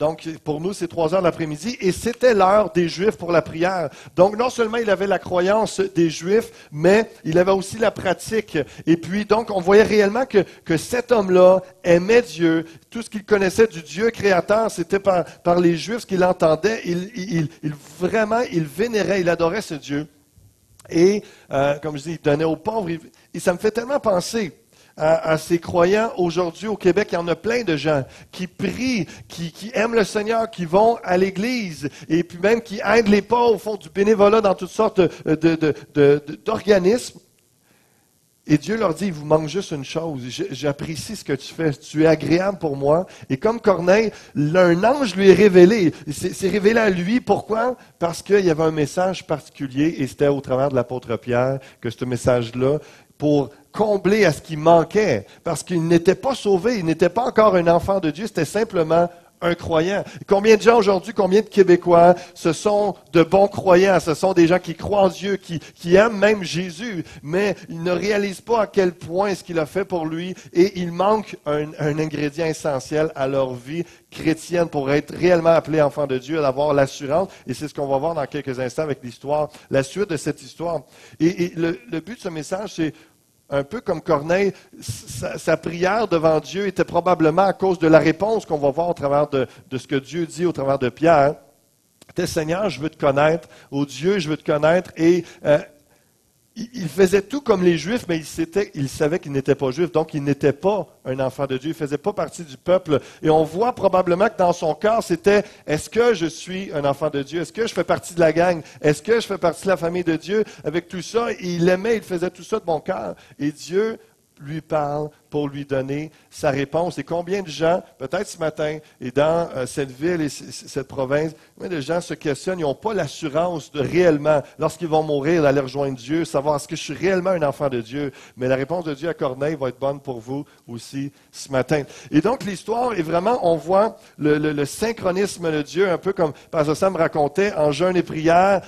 Donc, pour nous, c'est 3 heures de l'après-midi. Et c'était l'heure des Juifs pour la prière. Donc, non seulement il avait la croyance des Juifs, mais il avait aussi la pratique. Et puis, donc, on voyait réellement que cet homme-là aimait Dieu. Tout ce qu'il connaissait du Dieu créateur, c'était par les Juifs qu'il entendait. Il vénérait, il adorait ce Dieu. Et, comme je dis, il donnait aux pauvres. Et ça me fait tellement penser à ces croyants aujourd'hui au Québec. Il y en a plein de gens qui prient, qui aiment le Seigneur, qui vont à l'Église et puis même qui aident les pauvres, font du bénévolat dans toutes sortes d'organismes. Et Dieu leur dit, il vous manque juste une chose. J'apprécie ce que tu fais. Tu es agréable pour moi. Et comme Corneille, un ange lui est révélé. C'est révélé à lui. Pourquoi? Parce qu'il y avait un message particulier et c'était au travers de l'apôtre Pierre que ce message-là, pour combler à ce qui manquait. Parce qu'il n'était pas sauvé. Il n'était pas encore un enfant de Dieu. C'était simplement un croyant. Combien de gens aujourd'hui, combien de Québécois, ce sont de bons croyants, ce sont des gens qui croient en Dieu, qui aiment même Jésus, mais ils ne réalisent pas à quel point ce qu'il a fait pour lui et il manque un ingrédient essentiel à leur vie chrétienne pour être réellement appelés enfants de Dieu, d'avoir l'assurance, et c'est ce qu'on va voir dans quelques instants avec l'histoire, la suite de cette histoire. Et le but de ce message, c'est un peu comme Corneille, sa prière devant Dieu était probablement à cause de la réponse qu'on va voir au travers de ce que Dieu dit au travers de Pierre. C'était Seigneur, je veux te connaître. Ô Dieu, je veux te connaître. Et il faisait tout comme les Juifs, mais il savait qu'il n'était pas juif, donc il n'était pas un enfant de Dieu. Il ne faisait pas partie du peuple. Et on voit probablement que dans son cœur, c'était est-ce que je suis un enfant de Dieu? Est-ce que je fais partie de la gang? Est-ce que je fais partie de la famille de Dieu? Avec tout ça, il aimait, il faisait tout ça de bon cœur. Et Dieu lui parle pour lui donner sa réponse. Et combien de gens, peut-être ce matin, et dans cette ville et cette province, combien de gens se questionnent, ils n'ont pas l'assurance de réellement, lorsqu'ils vont mourir, d'aller rejoindre Dieu, savoir est-ce que je suis réellement un enfant de Dieu. Mais la réponse de Dieu à Corneille va être bonne pour vous aussi ce matin. Et donc l'histoire est vraiment, on voit le synchronisme de Dieu, un peu comme Pasteur Sam racontait, en jeûne et prière,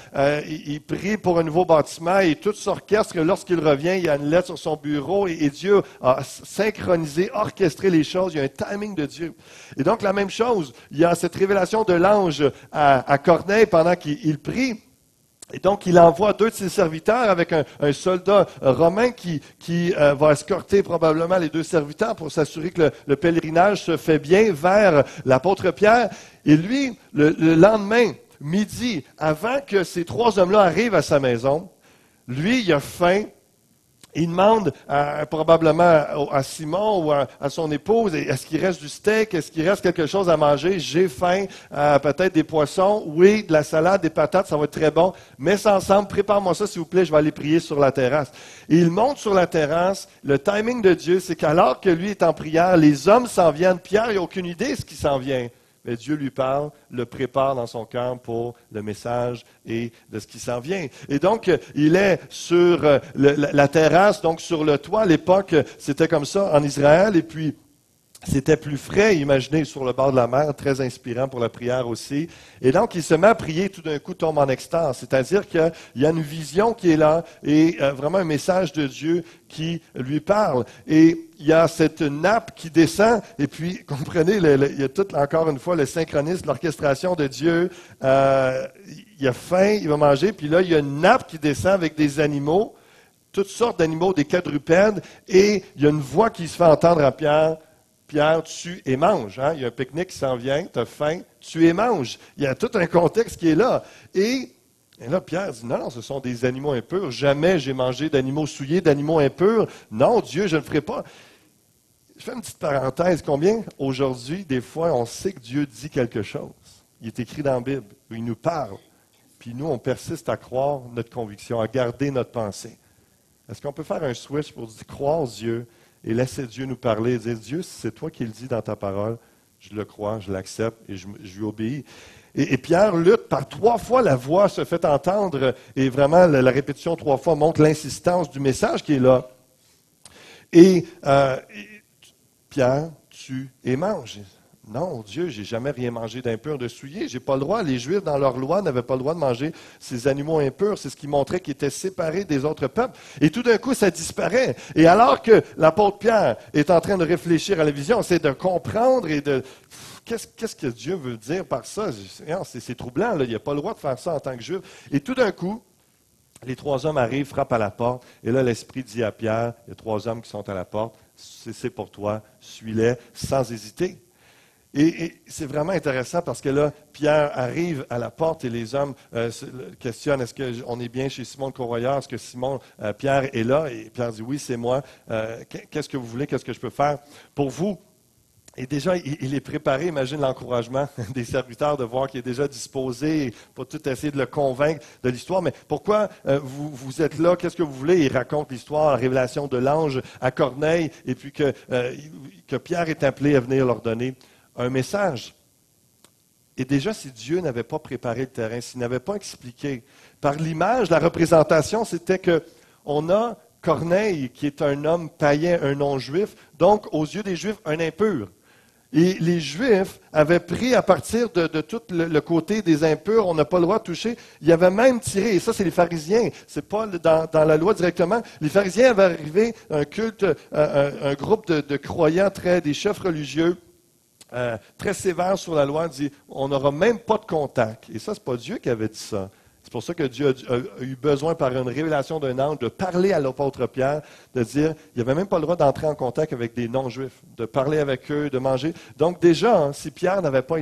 il prie pour un nouveau bâtiment et tout s'orchestre. Lorsqu'il revient, il y a une lettre sur son bureau et Dieu synchroniser, orchestrer les choses. Il y a un timing de Dieu. Et donc, la même chose, il y a cette révélation de l'ange à Corneille pendant qu'il prie. Et donc, il envoie 2 de ses serviteurs avec un soldat romain qui va escorter probablement les 2 serviteurs pour s'assurer que le pèlerinage se fait bien vers l'apôtre Pierre. Et lui, le lendemain, midi, avant que ces 3 hommes-là arrivent à sa maison, lui, il a faim. Il demande probablement à Simon ou à son épouse, est-ce qu'il reste du steak, est-ce qu'il reste quelque chose à manger? J'ai faim, peut-être des poissons, oui, de la salade, des patates, ça va être très bon. Mets ça ensemble, prépare-moi ça s'il vous plaît, je vais aller prier sur la terrasse. Et il monte sur la terrasse, le timing de Dieu, c'est qu'alors que lui est en prière, les hommes s'en viennent. Pierre, il n'a aucune idée de ce qui s'en vient. Mais Dieu lui parle, le prépare dans son cœur pour le message et de ce qui s'en vient. Et donc, il est sur la terrasse, donc sur le toit. À l'époque, c'était comme ça en Israël. Et puis, c'était plus frais, imaginez, sur le bord de la mer, très inspirant pour la prière aussi. Et donc, il se met à prier, tout d'un coup, tombe en extase. C'est-à-dire qu'il y a une vision qui est là et vraiment un message de Dieu qui lui parle. Et il y a cette nappe qui descend. Et puis, comprenez, il y a tout, encore une fois, le synchronisme, l'orchestration de Dieu. Il a faim, il va manger. Puis là, il y a une nappe qui descend avec des animaux, toutes sortes d'animaux, des quadrupèdes. Et il y a une voix qui se fait entendre à Pierre. Pierre, tue et mange. Hein? Il y a un pique-nique qui s'en vient, tu as faim, tue et mange. Il y a tout un contexte qui est là. Et là, Pierre dit, non, ce sont des animaux impurs. Jamais j'ai mangé d'animaux souillés, d'animaux impurs. Non, Dieu, je ne ferai pas. Je fais une petite parenthèse. Combien, aujourd'hui, des fois, on sait que Dieu dit quelque chose? Il est écrit dans la Bible, où il nous parle. Puis nous, on persiste à croire notre conviction, à garder notre pensée. Est-ce qu'on peut faire un switch pour dire, croire Dieu, et laisser Dieu nous parler et dire, Dieu, si c'est toi qui le dis dans ta parole, je le crois, je l'accepte et je lui obéis. Et Pierre lutte par 3 fois, la voix se fait entendre et vraiment la répétition 3 fois montre l'insistance du message qui est là. Et Pierre, tue et mange. Non, Dieu, j'ai jamais rien mangé d'impur, de souillé. J'ai pas le droit. Les Juifs, dans leur loi, n'avaient pas le droit de manger ces animaux impurs. C'est ce qui montrait qu'ils étaient séparés des autres peuples. Et tout d'un coup, ça disparaît. Et alors que l'apôtre Pierre est en train de réfléchir à la vision, c'est de comprendre et de... Qu'est-ce que Dieu veut dire par ça? C'est troublant, là. Il n'a pas le droit de faire ça en tant que Juif. Et tout d'un coup, les 3 hommes arrivent, frappent à la porte. Et là, l'Esprit dit à Pierre, il y a 3 hommes qui sont à la porte, c'est pour toi, suis-les sans hésiter. Et c'est vraiment intéressant parce que là, Pierre arrive à la porte et les hommes questionnent, est-ce qu'on est bien chez Simon le Corroyeur? Est-ce que Pierre est là? Et Pierre dit, oui, c'est moi. Qu'est-ce que vous voulez? Qu'est-ce que je peux faire pour vous? Et déjà, il est préparé, imagine l'encouragement des serviteurs de voir qu'il est déjà disposé pour tout essayer de le convaincre de l'histoire. Mais pourquoi vous êtes là? Qu'est-ce que vous voulez? Il raconte l'histoire, la révélation de l'ange à Corneille et puis que Pierre est appelé à venir leur donner un message. Et déjà, si Dieu n'avait pas préparé le terrain, s'il n'avait pas expliqué, par l'image, la représentation, c'était qu'on a Corneille, qui est un homme païen, un non-juif, donc aux yeux des Juifs, un impur. Et les Juifs avaient pris à partir de tout le côté des impurs, on n'a pas le droit de toucher. Il y avait même tiré, et ça c'est les pharisiens, c'est pas dans la loi directement. Les pharisiens avaient arrivé un culte, un groupe de croyants, des chefs religieux, très sévère sur la loi, dit on n'aura même pas de contact. Et ça, c'est pas Dieu qui avait dit ça. C'est pour ça que Dieu a eu besoin, par une révélation d'un ange, de parler à l'apôtre Pierre, de dire il n'avait même pas le droit d'entrer en contact avec des non-juifs, de parler avec eux, de manger. Donc déjà, si Pierre n'avait pas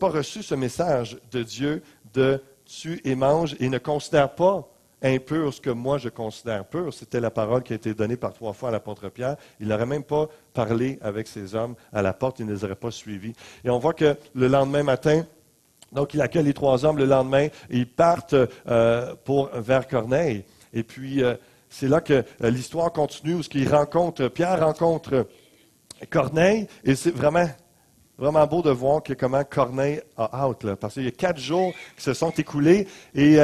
reçu ce message de Dieu de tue et mange et ne considère pas impur ce que moi je considère pur, c'était la parole qui a été donnée par 3 fois à l'apôtre Pierre. Il n'aurait même pas parlé avec ces hommes à la porte, il ne les aurait pas suivis. Et on voit que le lendemain matin, donc il accueille les 3 hommes le lendemain, et ils partent vers Corneille. Et puis, c'est là que l'histoire continue, où Pierre rencontre Corneille, et c'est vraiment beau de voir comment Corneille a hâte, là, parce qu'il y a 4 jours qui se sont écoulés, et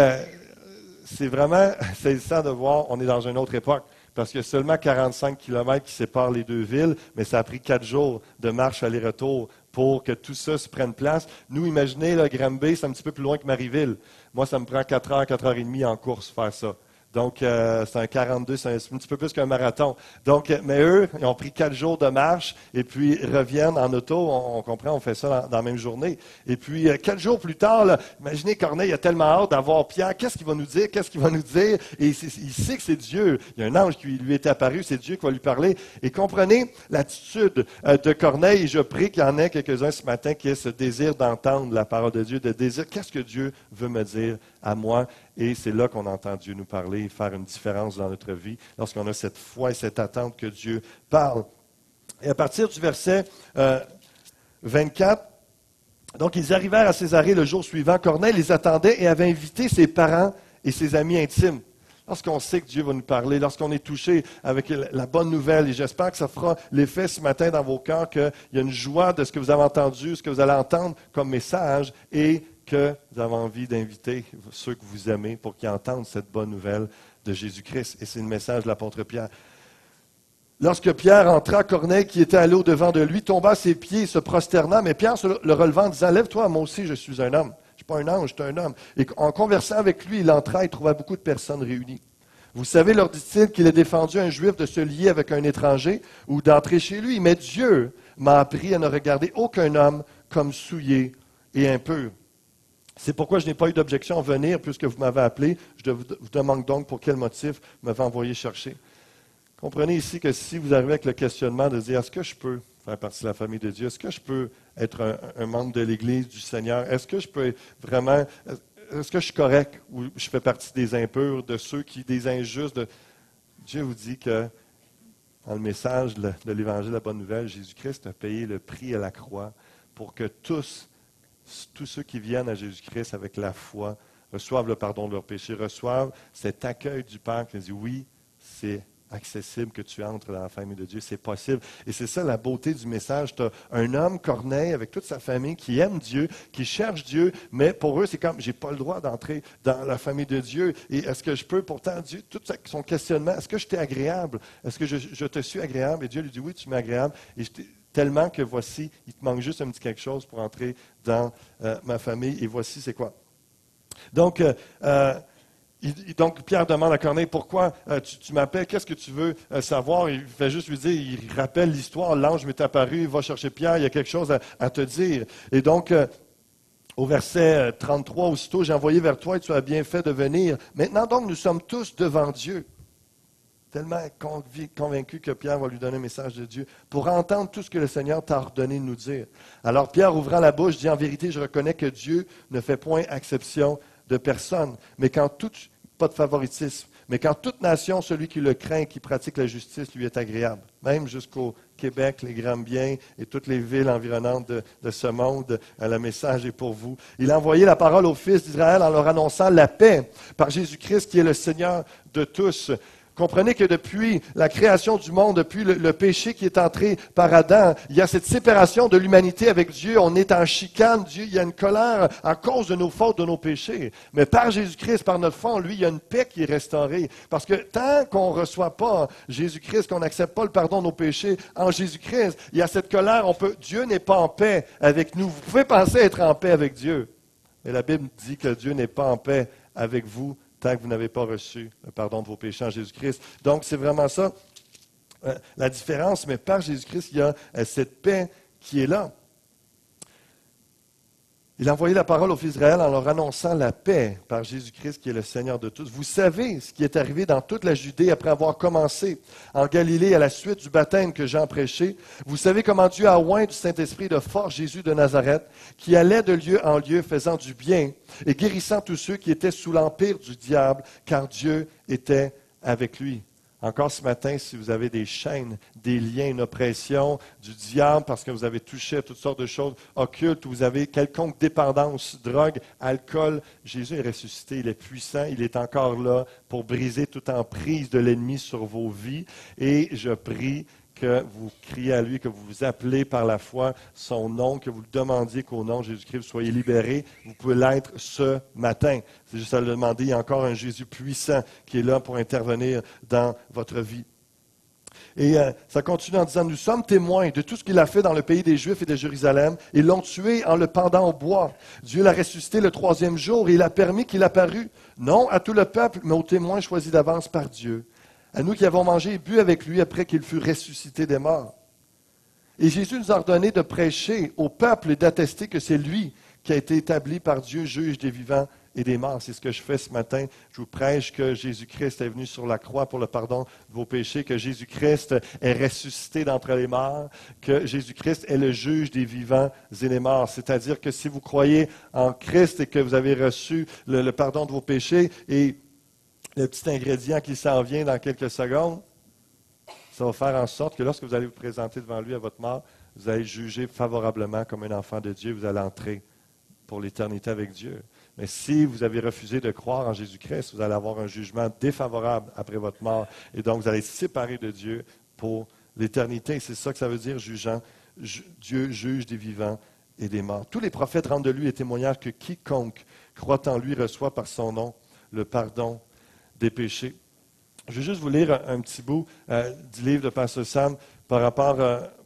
c'est vraiment saisissant de voir, on est dans une autre époque, parce qu'il y a seulement 45 kilomètres qui séparent les 2 villes, mais ça a pris 4 jours de marche aller-retour pour que tout ça se prenne place. Nous, imaginez, là, Granby, c'est un petit peu plus loin que Marieville. Moi, ça me prend 4 heures et demie en course faire ça. Donc, c'est un 42, c'est un petit peu plus qu'un marathon. Donc, mais eux, ils ont pris 4 jours de marche et puis reviennent en auto. On comprend, on fait ça dans la même journée. Et puis, 4 jours plus tard, là, imaginez Corneille a tellement hâte d'avoir Pierre. Qu'est-ce qu'il va nous dire? Qu'est-ce qu'il va nous dire? Et il sait que c'est Dieu. Il y a un ange qui lui est apparu. C'est Dieu qui va lui parler. Et comprenez l'attitude de Corneille. Et je prie qu'il y en ait quelques-uns ce matin qui aient ce désir d'entendre la parole de Dieu, de désir. Qu'est-ce que Dieu veut me dire à moi? Et c'est là qu'on entend Dieu nous parler et faire une différence dans notre vie, lorsqu'on a cette foi et cette attente que Dieu parle. Et à partir du verset 24, donc ils arrivèrent à Césarée le jour suivant. Corneille les attendait et avait invité ses parents et ses amis intimes. Lorsqu'on sait que Dieu va nous parler, lorsqu'on est touché avec la bonne nouvelle, et j'espère que ça fera l'effet ce matin dans vos cœurs, qu'il y a une joie de ce que vous avez entendu, ce que vous allez entendre comme message, et que vous avez envie d'inviter ceux que vous aimez pour qu'ils entendent cette bonne nouvelle de Jésus-Christ. Et c'est le message de l'apôtre Pierre. Lorsque Pierre entra, Corneille, qui était allé au-devant de lui, tomba à ses pieds et se prosterna, mais Pierre le relevant en disant, « Lève-toi, moi aussi je suis un homme. » Je ne suis pas un ange, je suis un homme. Et en conversant avec lui, il entra et trouva beaucoup de personnes réunies. Vous savez, leur dit-il, qu'il est défendu à un juif de se lier avec un étranger ou d'entrer chez lui. Mais Dieu m'a appris à ne regarder aucun homme comme souillé et impur. C'est pourquoi je n'ai pas eu d'objection à venir, puisque vous m'avez appelé. Je vous demande donc pour quel motif vous m'avez envoyé chercher. Comprenez ici que si vous arrivez avec le questionnement de dire, est-ce que je peux faire partie de la famille de Dieu? Est-ce que je peux être un membre de l'Église du Seigneur? Est-ce que je peux vraiment... Est-ce que je suis correct ou je fais partie des impurs, de ceux des injustes? Dieu vous dit que dans le message de l'Évangile de la Bonne Nouvelle, Jésus-Christ a payé le prix à la croix pour que tous ceux qui viennent à Jésus-Christ avec la foi reçoivent le pardon de leurs péchés, reçoivent cet accueil du Père qui dit oui, c'est accessible que tu entres dans la famille de Dieu, c'est possible. Et c'est ça la beauté du message. Tu as un homme, Corneille, avec toute sa famille, qui aime Dieu, qui cherche Dieu, mais pour eux, c'est comme, j'ai pas le droit d'entrer dans la famille de Dieu. Et est-ce que je peux, pourtant, Dieu, tout son questionnement, est-ce que je t'ai agréable? Est-ce que je te suis agréable? Et Dieu lui dit, oui, tu m'es agréable. Et tellement que voici, il te manque juste un petit quelque chose pour entrer dans ma famille. Et voici, c'est quoi? Donc, Pierre demande à Corneille, pourquoi tu m'appelles, qu'est-ce que tu veux savoir? Il fait juste lui dire, il rappelle l'histoire, l'ange m'est apparu, va chercher Pierre, il y a quelque chose à te dire. Et donc, au verset 33, aussitôt, j'ai envoyé vers toi et tu as bien fait de venir. Maintenant donc, nous sommes tous devant Dieu. Tellement convaincu que Pierre va lui donner un message de Dieu pour entendre tout ce que le Seigneur t'a ordonné de nous dire. Alors Pierre, ouvrant la bouche, dit, en vérité, je reconnais que Dieu ne fait point exception de personne, pas de favoritisme, mais qu'en toute nation, celui qui le craint et qui pratique la justice lui est agréable. Même jusqu'au Québec, les Grands-Biens et toutes les villes environnantes de ce monde, le message est pour vous. Il a envoyé la parole aux fils d'Israël en leur annonçant la paix par Jésus-Christ qui est le Seigneur de tous. Comprenez que depuis la création du monde, depuis le péché qui est entré par Adam, il y a cette séparation de l'humanité avec Dieu. On est en chicane. Dieu, il y a une colère à cause de nos fautes, de nos péchés. Mais par Jésus-Christ, par notre foi, lui, il y a une paix qui est restaurée. Parce que tant qu'on ne reçoit pas Jésus-Christ, qu'on n'accepte pas le pardon de nos péchés en Jésus-Christ, il y a cette colère. Dieu n'est pas en paix avec nous. Vous pouvez penser être en paix avec Dieu. Mais la Bible dit que Dieu n'est pas en paix avec vous tant que vous n'avez pas reçu le pardon de vos péchés en Jésus-Christ. Donc, c'est vraiment ça la différence. Mais par Jésus-Christ, il y a cette paix qui est là. Il a envoyé la parole aux fils d'Israël en leur annonçant la paix par Jésus-Christ qui est le Seigneur de tous. Vous savez ce qui est arrivé dans toute la Judée après avoir commencé en Galilée à la suite du baptême que Jean prêchait. Vous savez comment Dieu a oint du Saint-Esprit de force Jésus de Nazareth, qui allait de lieu en lieu faisant du bien et guérissant tous ceux qui étaient sous l'empire du diable, car Dieu était avec lui. Encore ce matin, si vous avez des chaînes, des liens, une oppression du diable parce que vous avez touché à toutes sortes de choses occultes, ou vous avez quelconque dépendance, drogue, alcool, Jésus est ressuscité, il est puissant, il est encore là pour briser toute emprise de l'ennemi sur vos vies. Et je prie que vous criez à lui, que vous vous appelez par la foi son nom, que vous le demandiez qu'au nom de Jésus-Christ, vous soyez libérés. Vous pouvez l'être ce matin. C'est juste à le demander. Il y a encore un Jésus puissant qui est là pour intervenir dans votre vie. Et ça continue en disant, nous sommes témoins de tout ce qu'il a fait dans le pays des Juifs et de Jérusalem. Ils l'ont tué en le pendant au bois. Dieu l'a ressuscité le 3e jour et il a permis qu'il apparût, non à tout le peuple, mais aux témoins choisis d'avance par Dieu. À nous qui avons mangé et bu avec lui après qu'il fut ressuscité des morts. Et Jésus nous a ordonné de prêcher au peuple et d'attester que c'est lui qui a été établi par Dieu, juge des vivants et des morts. C'est ce que je fais ce matin. Je vous prêche que Jésus-Christ est venu sur la croix pour le pardon de vos péchés, que Jésus-Christ est ressuscité d'entre les morts, que Jésus-Christ est le juge des vivants et des morts. C'est-à-dire que si vous croyez en Christ et que vous avez reçu le pardon de vos péchés et le petit ingrédient qui s'en vient dans quelques secondes, ça va faire en sorte que lorsque vous allez vous présenter devant lui à votre mort, vous allez juger favorablement comme un enfant de Dieu, vous allez entrer pour l'éternité avec Dieu. Mais si vous avez refusé de croire en Jésus-Christ, vous allez avoir un jugement défavorable après votre mort. Et donc, vous allez être séparé de Dieu pour l'éternité. C'est ça que ça veut dire, jugeant. Dieu juge des vivants et des morts. Tous les prophètes rendent de lui le témoignage que quiconque croit en lui reçoit par son nom le pardon des péchés. Je vais juste vous lire un petit bout du livre de Pasteur Sam par rapport,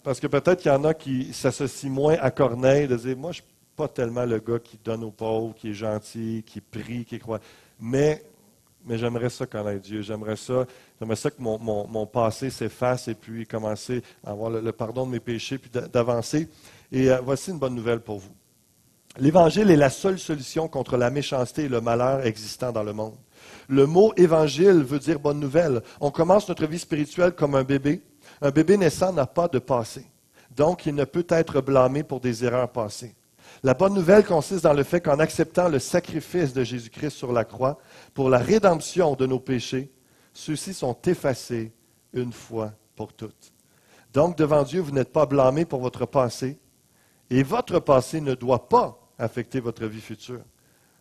parce que peut-être qu'il y en a qui s'associent moins à Corneille, de dire, moi, je ne suis pas tellement le gars qui donne aux pauvres, qui est gentil, qui prie, qui croit. Mais j'aimerais ça connaître Dieu. J'aimerais ça que mon passé s'efface et puis commencer à avoir le pardon de mes péchés, puis d'avancer. Et voici une bonne nouvelle pour vous. L'Évangile est la seule solution contre la méchanceté et le malheur existant dans le monde. Le mot évangile veut dire bonne nouvelle. On commence notre vie spirituelle comme un bébé. Un bébé naissant n'a pas de passé. Donc, il ne peut être blâmé pour des erreurs passées. La bonne nouvelle consiste dans le fait qu'en acceptant le sacrifice de Jésus-Christ sur la croix pour la rédemption de nos péchés, ceux-ci sont effacés une fois pour toutes. Donc, devant Dieu, vous n'êtes pas blâmé pour votre passé et votre passé ne doit pas affecter votre vie future.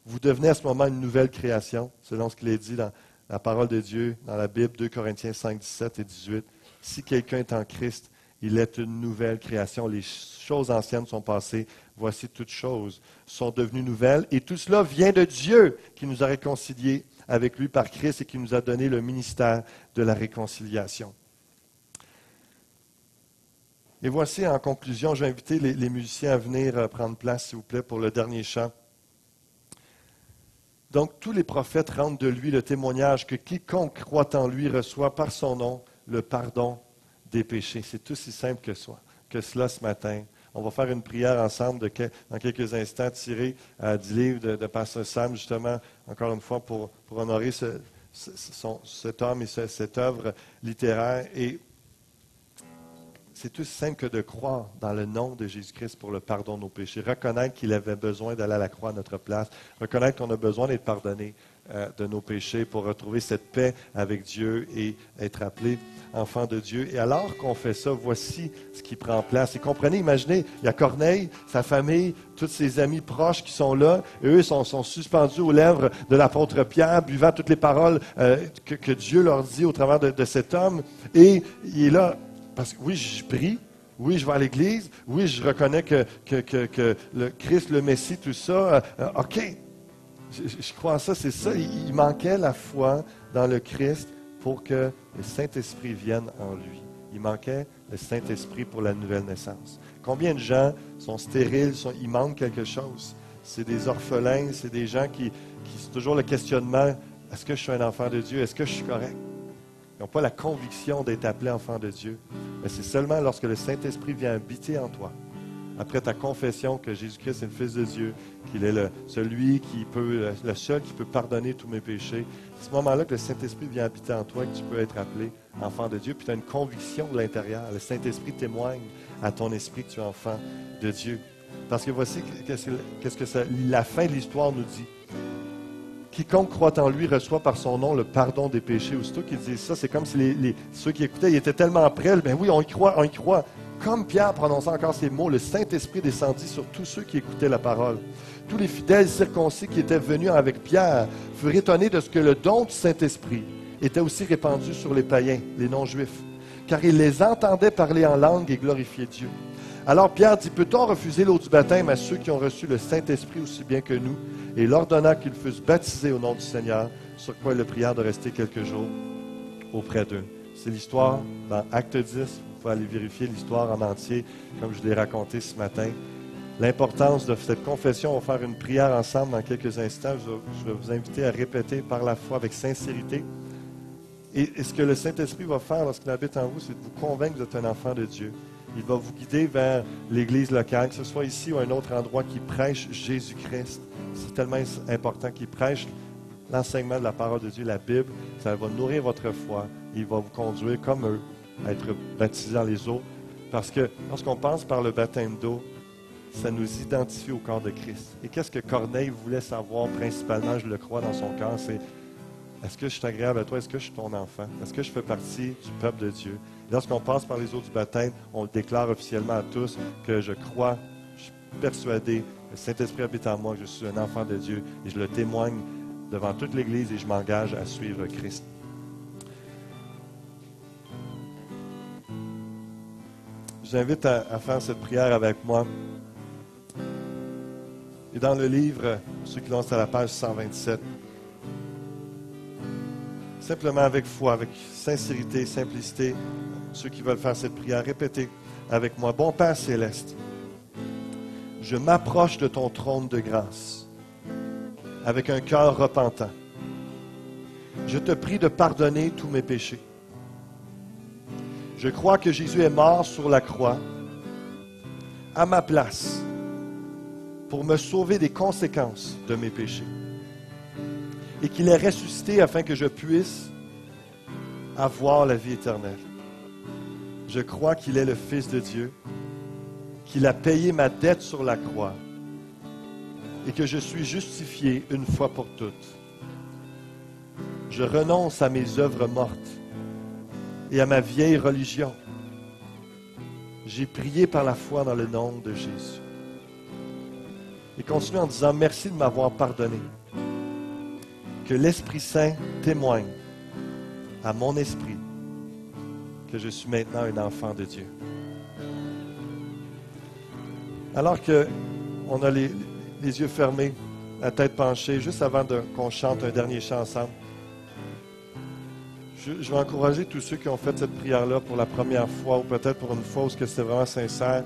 Vous devenez à ce moment une nouvelle création, selon ce qu'il est dit dans la parole de Dieu, dans la Bible, 2 Corinthiens 5, 17 et 18. Si quelqu'un est en Christ, il est une nouvelle création. Les choses anciennes sont passées. Voici toutes choses sont devenues nouvelles. Et tout cela vient de Dieu qui nous a réconciliés avec lui par Christ et qui nous a donné le ministère de la réconciliation. Et voici, en conclusion, je vais inviter les musiciens à venir prendre place, s'il vous plaît, pour le dernier chant. Donc, tous les prophètes rendent de lui le témoignage que quiconque croit en lui reçoit par son nom le pardon des péchés. C'est aussi simple que cela ce matin. On va faire une prière ensemble dans quelques instants, tirée du livre de Pasteur Sam, justement, encore une fois, pour honorer cet homme et cette œuvre littéraire. Et c'est aussi simple que de croire dans le nom de Jésus-Christ pour le pardon de nos péchés. Reconnaître qu'il avait besoin d'aller à la croix à notre place. Reconnaître qu'on a besoin d'être pardonné de nos péchés pour retrouver cette paix avec Dieu et être appelé enfant de Dieu. Et alors qu'on fait ça, voici ce qui prend place. Et comprenez, imaginez, il y a Corneille, sa famille, tous ses amis proches qui sont là. Et eux sont suspendus aux lèvres de l'apôtre Pierre, buvant toutes les paroles que Dieu leur dit au travers de cet homme. Et il est là. Parce que oui, je prie, oui, je vais à l'église, oui, je reconnais que le Christ, le Messie, tout ça, OK, je crois en ça, c'est ça. Il manquait la foi dans le Christ pour que le Saint-Esprit vienne en lui. Il manquait le Saint-Esprit pour la nouvelle naissance. Combien de gens sont stériles, il manque quelque chose? C'est des orphelins, c'est des gens qui c'est toujours le questionnement, est-ce que je suis un enfant de Dieu? Est-ce que je suis correct? Ils n'ont pas la conviction d'être appelés enfants de Dieu. Mais c'est seulement lorsque le Saint-Esprit vient habiter en toi, après ta confession que Jésus-Christ est le Fils de Dieu, qu'il est le seul qui peut pardonner tous mes péchés. C'est à ce moment-là que le Saint-Esprit vient habiter en toi et que tu peux être appelé enfant de Dieu. Puis tu as une conviction de l'intérieur. Le Saint-Esprit témoigne à ton esprit que tu es enfant de Dieu. Parce que voici qu'est-ce que la fin de l'histoire nous dit. Quiconque croit en lui reçoit par son nom le pardon des péchés. Aussitôt qu'ils disent ça, c'est comme si ceux qui écoutaient, ils étaient tellement prêts. Ben oui, on y croit. Comme Pierre prononçait encore ces mots, le Saint-Esprit descendit sur tous ceux qui écoutaient la parole. Tous les fidèles circoncis qui étaient venus avec Pierre furent étonnés de ce que le don du Saint-Esprit était aussi répandu sur les païens, les non-juifs, car ils les entendaient parler en langue et glorifier Dieu. Alors Pierre dit, peut-on refuser l'eau du baptême à ceux qui ont reçu le Saint-Esprit aussi bien que nous? Et il ordonna qu'ils fussent baptisés au nom du Seigneur, sur quoi ils le prièrent de rester quelques jours auprès d'eux. C'est l'histoire dans Acte 10. Vous pouvez aller vérifier l'histoire en entier, comme je l'ai raconté ce matin. L'importance de cette confession, on va faire une prière ensemble dans quelques instants. Je vais vous inviter à répéter par la foi avec sincérité. Et ce que le Saint-Esprit va faire lorsqu'il habite en vous, c'est de vous convaincre que vous êtes un enfant de Dieu. Il va vous guider vers l'Église locale, que ce soit ici ou un autre endroit qui prêche Jésus-Christ. C'est tellement important qu'il prêche l'enseignement de la parole de Dieu, la Bible. Ça va nourrir votre foi. Il va vous conduire comme eux à être baptisés dans les eaux. Parce que lorsqu'on passe par le baptême d'eau, ça nous identifie au corps de Christ. Et qu'est-ce que Corneille voulait savoir principalement, je le crois, dans son cœur, c'est: est-ce que je suis agréable à toi? Est-ce que je suis ton enfant? Est-ce que je fais partie du peuple de Dieu? Et lorsqu'on passe par les eaux du baptême, on le déclare officiellement à tous que je crois, je suis persuadé, le Saint-Esprit habite en moi, que je suis un enfant de Dieu. Et je le témoigne devant toute l'Église et je m'engage à suivre Christ. Je vous invite à faire cette prière avec moi. Et dans le livre, ceux qui l'ont, c'est à la page 127. Simplement avec foi, avec sincérité, simplicité, ceux qui veulent faire cette prière, répétez avec moi. Bon Père céleste, je m'approche de ton trône de grâce avec un cœur repentant. Je te prie de pardonner tous mes péchés. Je crois que Jésus est mort sur la croix à ma place pour me sauver des conséquences de mes péchés. Et qu'il est ressuscité afin que je puisse avoir la vie éternelle. Je crois qu'il est le Fils de Dieu, qu'il a payé ma dette sur la croix et que je suis justifié une fois pour toutes. Je renonce à mes œuvres mortes et à ma vieille religion. J'ai prié par la foi dans le nom de Jésus. Et continue en disant merci de m'avoir pardonné. Que l'Esprit Saint témoigne à mon esprit que je suis maintenant un enfant de Dieu. Alors qu'on a les yeux fermés, la tête penchée, juste avant qu'on chante un dernier chant ensemble, je vais encourager tous ceux qui ont fait cette prière-là pour la première fois ou peut-être pour une fois où c'était vraiment sincère,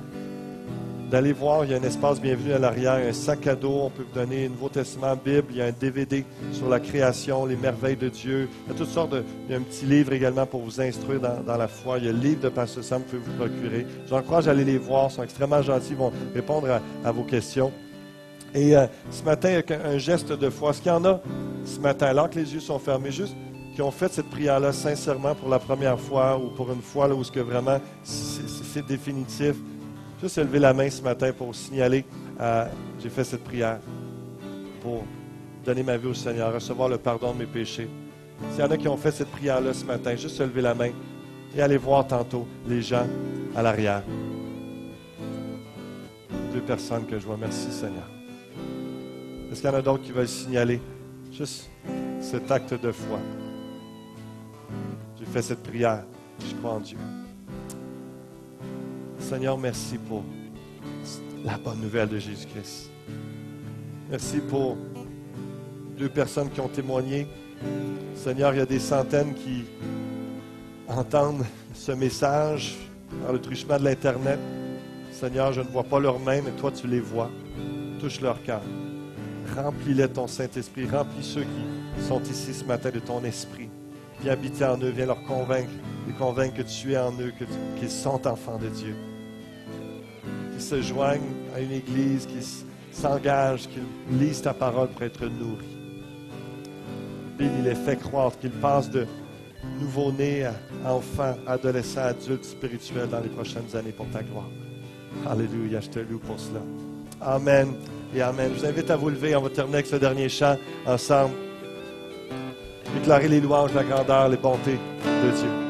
d'aller voir, il y a un espace bienvenue à l'arrière, un sac à dos, on peut vous donner un Nouveau Testament, Bible, il y a un DVD sur la création, les merveilles de Dieu, il y a toutes sortes il y a un petit livre également pour vous instruire dans la foi, il y a le livre de Pasteur Sam que vous pouvez vous procurer. Je vous encourage à aller les voir, ils sont extrêmement gentils, ils vont répondre à vos questions. Et ce matin, il y a un geste de foi. Est-ce qu'il y en a ce matin, alors que les yeux sont fermés, juste qui ont fait cette prière-là sincèrement pour la première fois ou pour une fois là, où est-ce que vraiment c'est définitif? Juste lever la main ce matin pour signaler j'ai fait cette prière pour donner ma vie au Seigneur, recevoir le pardon de mes péchés. S'il y en a qui ont fait cette prière-là ce matin, juste lever la main et aller voir tantôt les gens à l'arrière. 2 personnes que je vois. Merci Seigneur. Est-ce qu'il y en a d'autres qui veulent signaler juste cet acte de foi? J'ai fait cette prière. Je crois en Dieu. Seigneur, merci pour la bonne nouvelle de Jésus-Christ. Merci pour 2 personnes qui ont témoigné. Seigneur, il y a des centaines qui entendent ce message par le truchement de l'Internet. Seigneur, je ne vois pas leurs mains, mais toi, tu les vois. Touche leur cœur. Remplis-les de ton Saint-Esprit. Remplis ceux qui sont ici ce matin de ton Esprit. Viens habiter en eux. Viens leur convaincre. Les convaincre que tu es en eux, qu'ils sont enfants de Dieu. Qu'ils se joignent à une église, qu'ils s'engagent, qu'ils lisent ta parole pour être nourris. Bénis-les, fais croître, qu'ils passent de nouveau-nés à enfants, adolescents, adultes, spirituels dans les prochaines années pour ta gloire. Alléluia, je te loue pour cela. Amen et amen. Je vous invite à vous lever. On va terminer avec ce dernier chant ensemble. Déclarer les louanges, la grandeur, les bontés de Dieu.